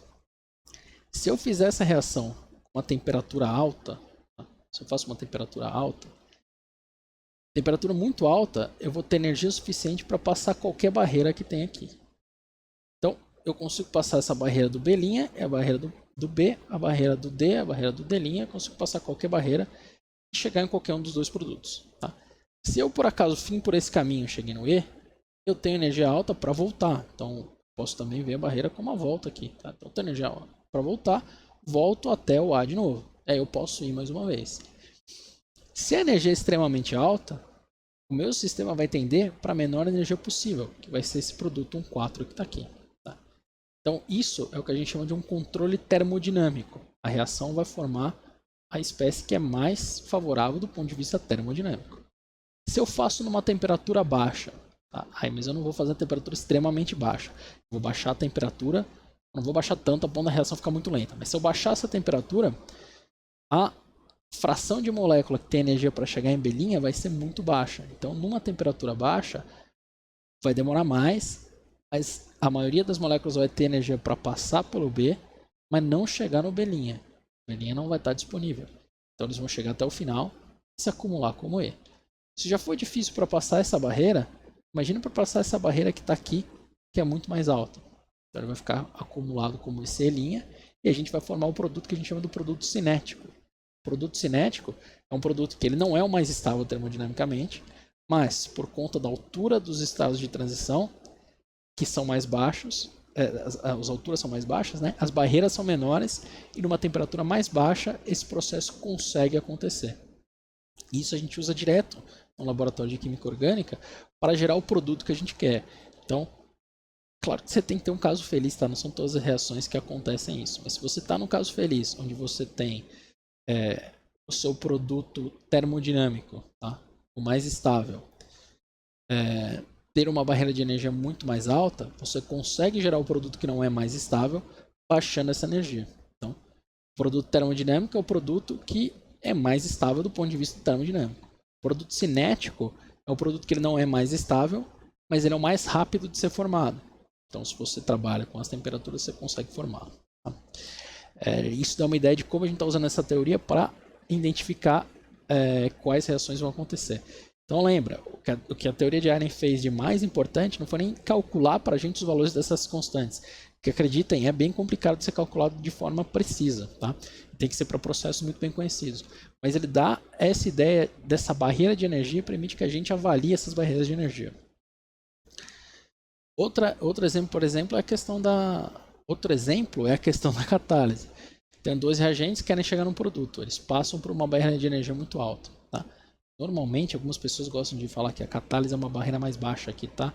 Speaker 1: Se eu fizer essa reação com uma temperatura alta, tá? Se eu faço uma temperatura alta, temperatura muito alta, eu vou ter energia suficiente para passar qualquer barreira que tem aqui. Então eu consigo passar essa barreira do B', é a barreira do B, a barreira do D, a barreira do D', eu consigo passar qualquer barreira e chegar em qualquer um dos dois produtos. Tá? Se eu por acaso fim por esse caminho e cheguei no E, eu tenho energia alta para voltar. Então posso também ver a barreira como uma volta aqui. Tá? Então eu tenho energia para voltar, volto até o A de novo. Aí eu posso ir mais uma vez. Se a energia é extremamente alta, o meu sistema vai tender para a menor energia possível, que vai ser esse produto 1,4 que está aqui. Tá? Então isso é o que a gente chama de um controle termodinâmico. A reação vai formar a espécie que é mais favorável do ponto de vista termodinâmico. Se eu faço numa temperatura baixa, tá? Mas eu não vou fazer a temperatura extremamente baixa. Eu vou baixar a temperatura, não vou baixar tanto a ponto da reação ficar muito lenta. Mas se eu baixar essa temperatura, a fração de molécula que tem energia para chegar em B' vai ser muito baixa. Então, numa temperatura baixa, vai demorar mais, mas a maioria das moléculas vai ter energia para passar pelo B, mas não chegar no B'. O B' não vai estar disponível. Então, eles vão chegar até o final e se acumular como E. Se já foi difícil para passar essa barreira, Imagina para passar essa barreira que está aqui, que é muito mais alta. Então ele vai ficar acumulado como esse linha e a gente vai formar um produto que a gente chama do produto cinético. O produto cinético é um produto que ele não é o mais estável termodinamicamente, mas por conta da altura dos estados de transição, que são mais baixos, as alturas são mais baixas, né? As barreiras são menores e numa temperatura mais baixa esse processo consegue acontecer. Isso a gente usa direto no laboratório de química orgânica para gerar o produto que a gente quer. Então, claro que você tem que ter um caso feliz, tá? Não são todas as reações que acontecem isso. Mas se você está num caso feliz, onde você tem o seu produto termodinâmico, tá? O mais estável, ter uma barreira de energia muito mais alta, você consegue gerar o produto que não é mais estável, baixando essa energia. Então, o produto termodinâmico é o produto que é mais estável do ponto de vista termodinâmico. O produto cinético é o produto que ele não é mais estável, mas ele é o mais rápido de ser formado. Então, se você trabalha com as temperaturas, você consegue formá-lo. Tá? Isso dá uma ideia de como a gente está usando essa teoria para identificar quais reações vão acontecer. Então lembra, o que a teoria de Einstein fez de mais importante não foi nem calcular para a gente os valores dessas constantes, que acreditem, é bem complicado de ser calculado de forma precisa, tá? Tem que ser para processos muito bem conhecidos. Mas ele dá essa ideia dessa barreira de energia e permite que a gente avalie essas barreiras de energia. Outro exemplo, por exemplo, é a questão da catálise. Tem dois reagentes que querem chegar num produto, eles passam por uma barreira de energia muito alta, tá? Normalmente, algumas pessoas gostam de falar que a catálise é uma barreira mais baixa aqui, tá?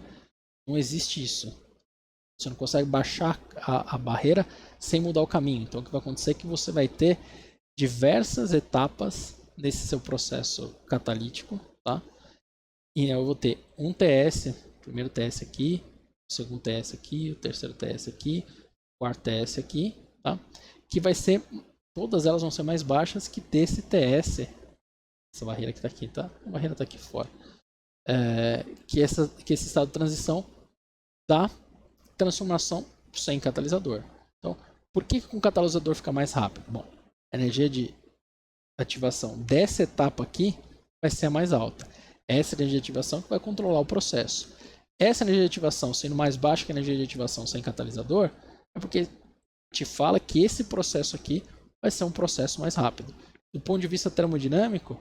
Speaker 1: Não existe isso. Você não consegue baixar a barreira sem mudar o caminho. Então, o que vai acontecer é que você vai ter diversas etapas nesse seu processo catalítico, tá? E eu vou ter um TS, o primeiro TS aqui, o segundo TS aqui, o terceiro TS aqui, o quarto TS aqui, tá? Que vai ser, todas elas vão ser mais baixas que desse TS. Essa barreira que está aqui, tá? A barreira está aqui fora. Que esse estado de transição da transformação sem catalisador. Então, por que com o catalisador fica mais rápido? Bom, a energia de ativação dessa etapa aqui vai ser a mais alta. Essa energia de ativação que vai controlar o processo. Essa energia de ativação sendo mais baixa que a energia de ativação sem catalisador, é porque te fala que esse processo aqui vai ser um processo mais rápido. Do ponto de vista termodinâmico,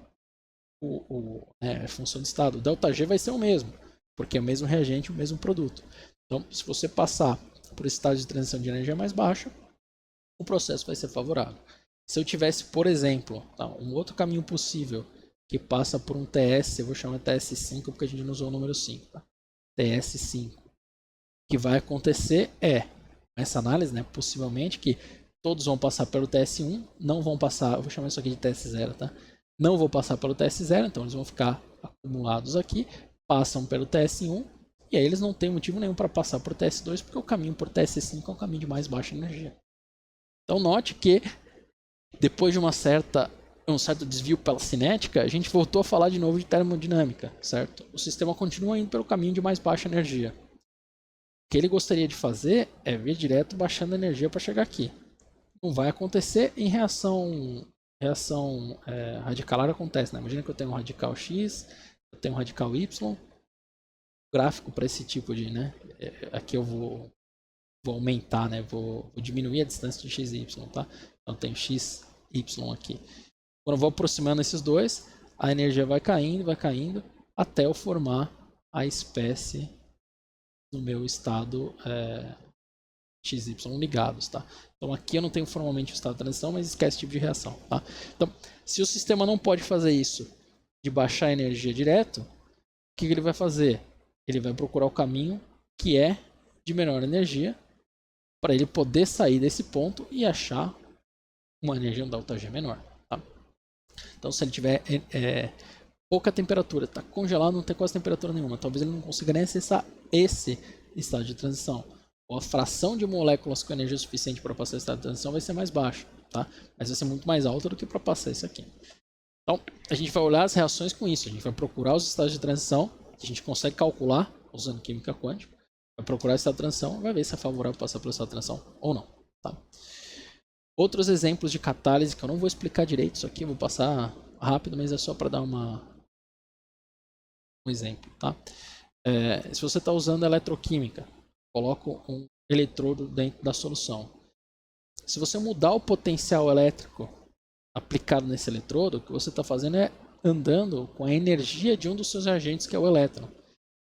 Speaker 1: a função de estado, o ΔG vai ser o mesmo, porque é o mesmo reagente, o mesmo produto. Então, se você passar por esse estado de transição de energia mais baixa, o processo vai ser favorável. Se eu tivesse, por exemplo, um outro caminho possível que passa por um TS, eu vou chamar TS5 porque a gente não usou o número 5, tá? TS5. O que vai acontecer essa análise, né, possivelmente que todos vão passar pelo TS1, não vão passar, eu vou chamar isso aqui de TS0, tá? Não vou passar pelo TS0, então eles vão ficar acumulados aqui, passam pelo TS1, e aí eles não têm motivo nenhum para passar por TS2, porque o caminho por TS5 é um caminho de mais baixa energia. Então note que depois de um certo desvio pela cinética, a gente voltou a falar de novo de termodinâmica, certo? O sistema continua indo pelo caminho de mais baixa energia. O que ele gostaria de fazer é vir direto baixando a energia para chegar aqui. Não vai acontecer em reação radicalar acontece, né? Imagina que eu tenho um radical X, eu tenho um radical Y, gráfico para esse tipo de, né? Aqui eu vou aumentar, né? Vou diminuir a distância de x e y, tá? Então tem x, y aqui. Quando eu vou aproximando esses dois, a energia vai caindo, até eu formar a espécie no meu estado x, y ligados, tá? Então aqui eu não tenho formalmente o estado de transição, mas esquece esse tipo de reação, tá? Então, se o sistema não pode fazer isso de baixar a energia direto, o que ele vai fazer? Ele vai procurar o caminho que é de menor energia para ele poder sair desse ponto e achar uma energia, um ΔG menor, tá? Então, se ele tiver pouca temperatura, está congelado, não tem quase temperatura nenhuma, talvez ele não consiga nem acessar esse estado de transição. Ou a fração de moléculas com energia suficiente para passar esse estado de transição vai ser mais baixa, tá? Mas vai ser muito mais alta do que para passar isso aqui. Então, a gente vai olhar as reações com isso, a gente vai procurar os estados de transição, que a gente consegue calcular usando química quântica, vai procurar esse estado de transição e vai ver se é favorável passar pelo estado de transição ou não, tá? Outros exemplos de catálise que eu não vou explicar direito, isso aqui eu vou passar rápido, mas é só para dar um exemplo, tá? Se você está usando eletroquímica, coloca um eletrodo dentro da solução. Se você mudar o potencial elétrico aplicado nesse eletrodo, o que você está fazendo é andando com a energia de um dos seus reagentes, que é o elétron.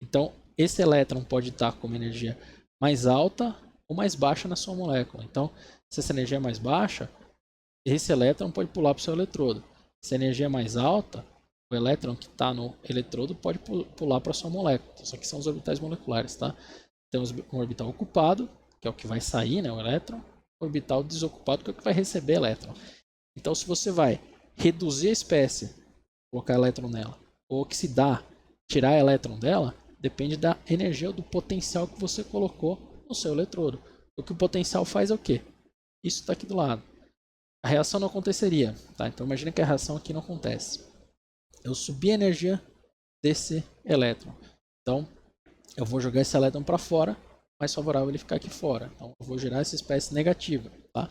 Speaker 1: Então, esse elétron pode estar com uma energia mais alta ou mais baixa na sua molécula. Então, se essa energia é mais baixa, esse elétron pode pular para o seu eletrodo. Se a energia é mais alta, o elétron que está no eletrodo pode pular para a sua molécula. Isso aqui são os orbitais moleculares, tá? Temos um orbital ocupado, que é o que vai sair, né, o elétron. Orbital desocupado, que é o que vai receber elétron. Então, se você vai reduzir a espécie, colocar elétron nela, ou oxidar, tirar elétron dela, depende da energia ou do potencial que você colocou no seu eletrodo. O que o potencial faz é o quê? Isso está aqui do lado. A reação não aconteceria, tá? Então imagina que a reação aqui não acontece. Eu subi a energia desse elétron. Então eu vou jogar esse elétron para fora, mais favorável ele ficar aqui fora. Então eu vou gerar essa espécie negativa, tá?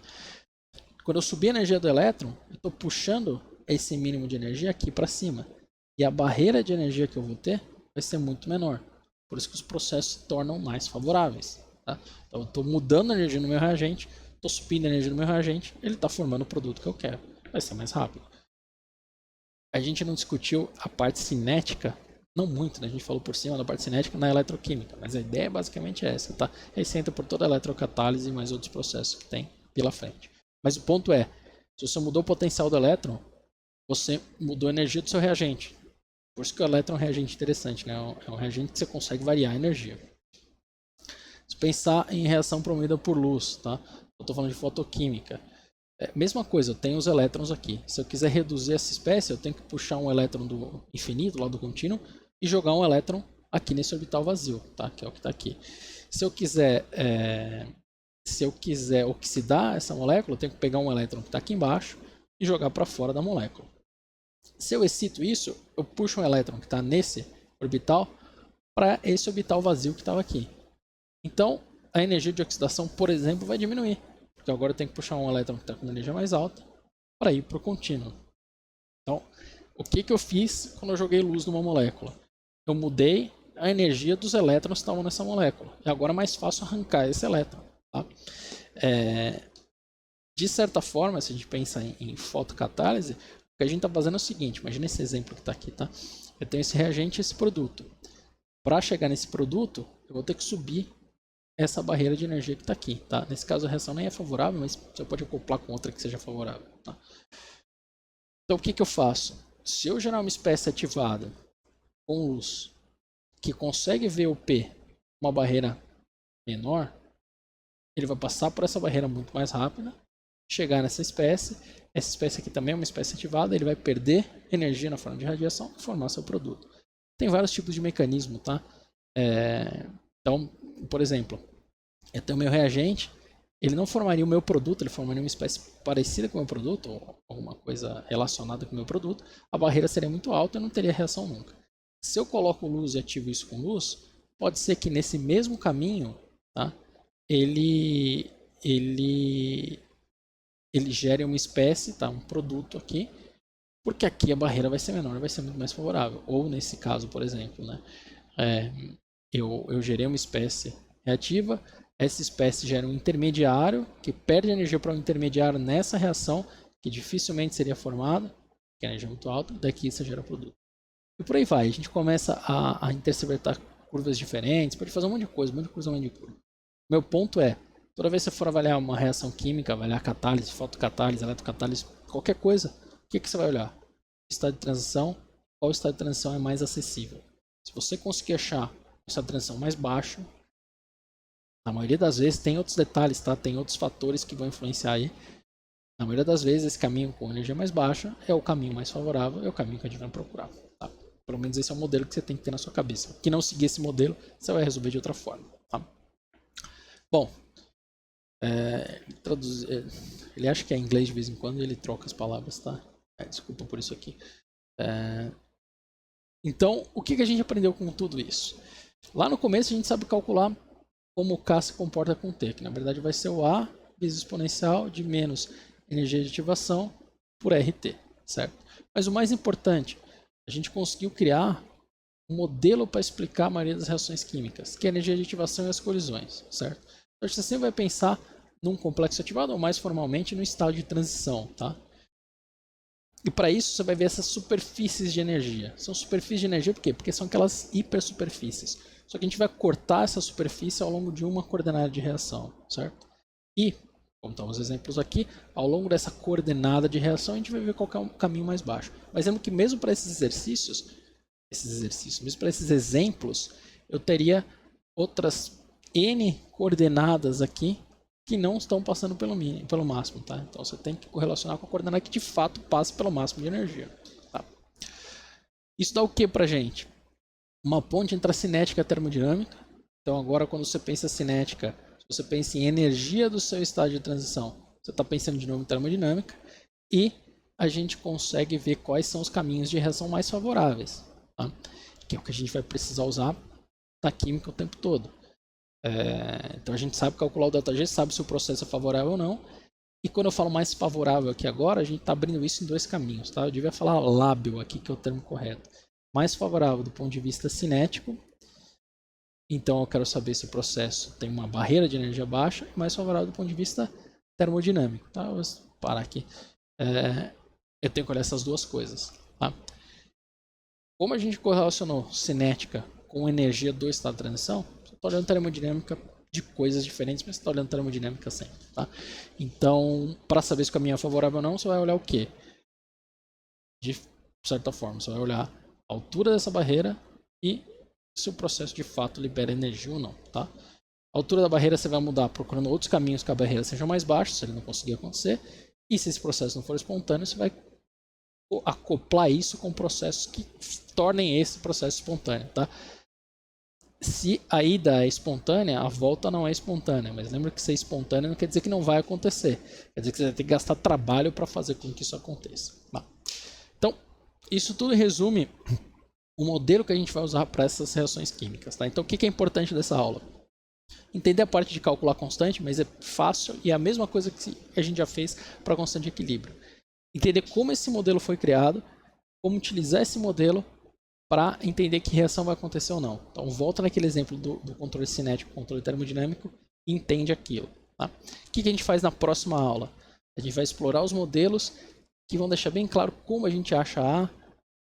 Speaker 1: Quando eu subir a energia do elétron, eu estou puxando esse mínimo de energia aqui para cima. E a barreira de energia que eu vou ter vai ser muito menor. Por isso que os processos se tornam mais favoráveis. Tá? Então eu estou mudando a energia no meu reagente, estou subindo a energia no meu reagente, ele está formando o produto que eu quero. Vai ser mais rápido. A gente não discutiu a parte cinética, não muito, né? A gente falou por cima da parte cinética na eletroquímica, mas a ideia é basicamente essa, tá? Aí você entra por toda a eletrocatálise e mais outros processos que tem pela frente. Mas o ponto é, se você mudou o potencial do elétron, você mudou a energia do seu reagente. Por isso que o elétron é um reagente interessante, né? É um reagente que você consegue variar a energia. Se pensar em reação promovida por luz, tá? Eu estou falando de fotoquímica. Mesma coisa, eu tenho os elétrons aqui. Se eu quiser reduzir essa espécie, eu tenho que puxar um elétron do infinito, lá do contínuo, e jogar um elétron aqui nesse orbital vazio, tá? Que é o que está aqui. Se eu quiser oxidar essa molécula, eu tenho que pegar um elétron que está aqui embaixo e jogar para fora da molécula. Se eu excito isso, eu puxo um elétron que está nesse orbital para esse orbital vazio que estava aqui. Então, a energia de oxidação, por exemplo, vai diminuir. Porque agora eu tenho que puxar um elétron que está com uma energia mais alta para ir para o contínuo. Então, o que eu fiz quando eu joguei luz numa molécula? Eu mudei a energia dos elétrons que estavam nessa molécula. E agora é mais fácil arrancar esse elétron. Tá? De certa forma, se a gente pensa em fotocatálise, o que a gente está fazendo é o seguinte, imagina esse exemplo que está aqui, tá? Eu tenho esse reagente e esse produto. Para chegar nesse produto, eu vou ter que subir essa barreira de energia que está aqui, tá? Nesse caso a reação nem é favorável, mas você pode acoplar com outra que seja favorável, tá? Então o que eu faço? Se eu gerar uma espécie ativada com luz que consegue ver o P uma barreira menor, ele vai passar por essa barreira muito mais rápida, chegar nessa espécie. Essa espécie aqui também é uma espécie ativada, ele vai perder energia na forma de radiação e formar seu produto. Tem vários tipos de mecanismo, tá? Então, por exemplo, eu tenho o meu reagente, ele não formaria o meu produto, ele formaria uma espécie parecida com o meu produto, ou alguma coisa relacionada com o meu produto, a barreira seria muito alta e eu não teria reação nunca. Se eu coloco luz e ativo isso com luz, pode ser que nesse mesmo caminho, tá, ele gere uma espécie, tá, um produto aqui, porque aqui a barreira vai ser menor, vai ser muito mais favorável. Ou nesse caso, por exemplo, né, eu gerei uma espécie reativa, essa espécie gera um intermediário que perde energia para um intermediário nessa reação, que dificilmente seria formado, que a energia é muito alta, daqui você gera produto. E por aí vai, a gente começa a interpretar curvas diferentes, pode fazer um monte de coisa, Meu ponto é, toda vez que você for avaliar uma reação química, avaliar catálise, fotocatálise, eletrocatálise, qualquer coisa, o que você vai olhar? Estado de transição, qual estado de transição é mais acessível? Se você conseguir achar o estado de transição mais baixo, na maioria das vezes tem outros detalhes, tá? Tem outros fatores que vão influenciar aí. Na maioria das vezes esse caminho com energia mais baixa é o caminho mais favorável, é o caminho que a gente vai procurar. Tá? Pelo menos esse é o modelo que você tem que ter na sua cabeça. Que não seguir esse modelo, você vai resolver de outra forma. Tá? Bom, ele acha que é inglês de vez em quando e ele troca as palavras, tá? Desculpa por isso aqui. Então, o que a gente aprendeu com tudo isso? Lá no começo a gente sabe calcular como o K se comporta com o T, que na verdade vai ser o A vezes exponencial de menos energia de ativação por RT, certo? Mas o mais importante, a gente conseguiu criar um modelo para explicar a maioria das reações químicas, que é a energia de ativação e as colisões, certo? Então você sempre vai pensar num complexo ativado ou mais formalmente no estado de transição, tá? E para isso você vai ver essas superfícies de energia. São superfícies de energia por quê? Porque são aquelas hipersuperfícies. Só que a gente vai cortar essa superfície ao longo de uma coordenada de reação, certo? E, como estão os exemplos aqui, ao longo dessa coordenada de reação a gente vai ver qual é o caminho mais baixo. Mas lembra que mesmo para esses exercícios, mesmo para esses exemplos, eu teria outras N coordenadas aqui que não estão passando pelo máximo, tá? Então você tem que correlacionar com a coordenada que de fato passa pelo máximo de energia, tá? Isso dá o que pra gente? Uma ponte entre a cinética e a termodinâmica. Então agora quando você pensa cinética, se você pensa em energia do seu estado de transição, você está pensando de novo em termodinâmica e a gente consegue ver quais são os caminhos de reação mais favoráveis, tá? Que é o que a gente vai precisar usar na química o tempo todo. Então a gente sabe calcular o ΔG, sabe se o processo é favorável ou não. E quando eu falo mais favorável aqui agora, a gente está abrindo isso em dois caminhos, tá? Eu devia falar lábil aqui, que é o termo correto. Mais favorável do ponto de vista cinético. Então eu quero saber se o processo tem uma barreira de energia baixa. E mais favorável do ponto de vista termodinâmico, tá? Vou parar aqui. Eu tenho que olhar essas duas coisas, tá? Como a gente correlacionou cinética com energia do estado de transição, você está olhando termodinâmica de coisas diferentes, mas você está olhando termodinâmica sempre, tá? Então, para saber se o caminho é favorável ou não, você vai olhar o quê? De certa forma, você vai olhar a altura dessa barreira e se o processo de fato libera energia ou não, tá? A altura da barreira você vai mudar procurando outros caminhos que a barreira seja mais baixa, se ele não conseguir acontecer, e se esse processo não for espontâneo, você vai acoplar isso com processos que tornem esse processo espontâneo, tá? Se a ida é espontânea, a volta não é espontânea, mas lembra que ser espontâneo não quer dizer que não vai acontecer, quer dizer que você vai ter que gastar trabalho para fazer com que isso aconteça. Então, isso tudo resume o modelo que a gente vai usar para essas reações químicas, tá? Então, o que é importante dessa aula? Entender a parte de calcular constante, mas é fácil e é a mesma coisa que a gente já fez para a constante de equilíbrio. Entender como esse modelo foi criado, como utilizar esse modelo para entender que reação vai acontecer ou não. Então, volta naquele exemplo do controle cinético, controle termodinâmico, e entende aquilo. Tá? O que a gente faz na próxima aula? A gente vai explorar os modelos que vão deixar bem claro como a gente acha A,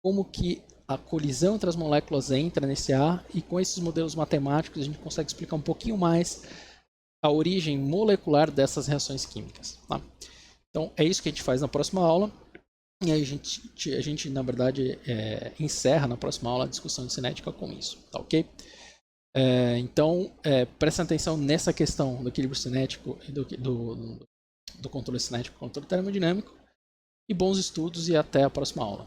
Speaker 1: como que a colisão entre as moléculas entra nesse A, e com esses modelos matemáticos a gente consegue explicar um pouquinho mais a origem molecular dessas reações químicas. Tá? Então, é isso que a gente faz na próxima aula. E aí a gente na verdade, encerra na próxima aula a discussão de cinética com isso, tá ok? Então, presta atenção nessa questão do equilíbrio cinético e do controle cinético e controle termodinâmico. E bons estudos e até a próxima aula.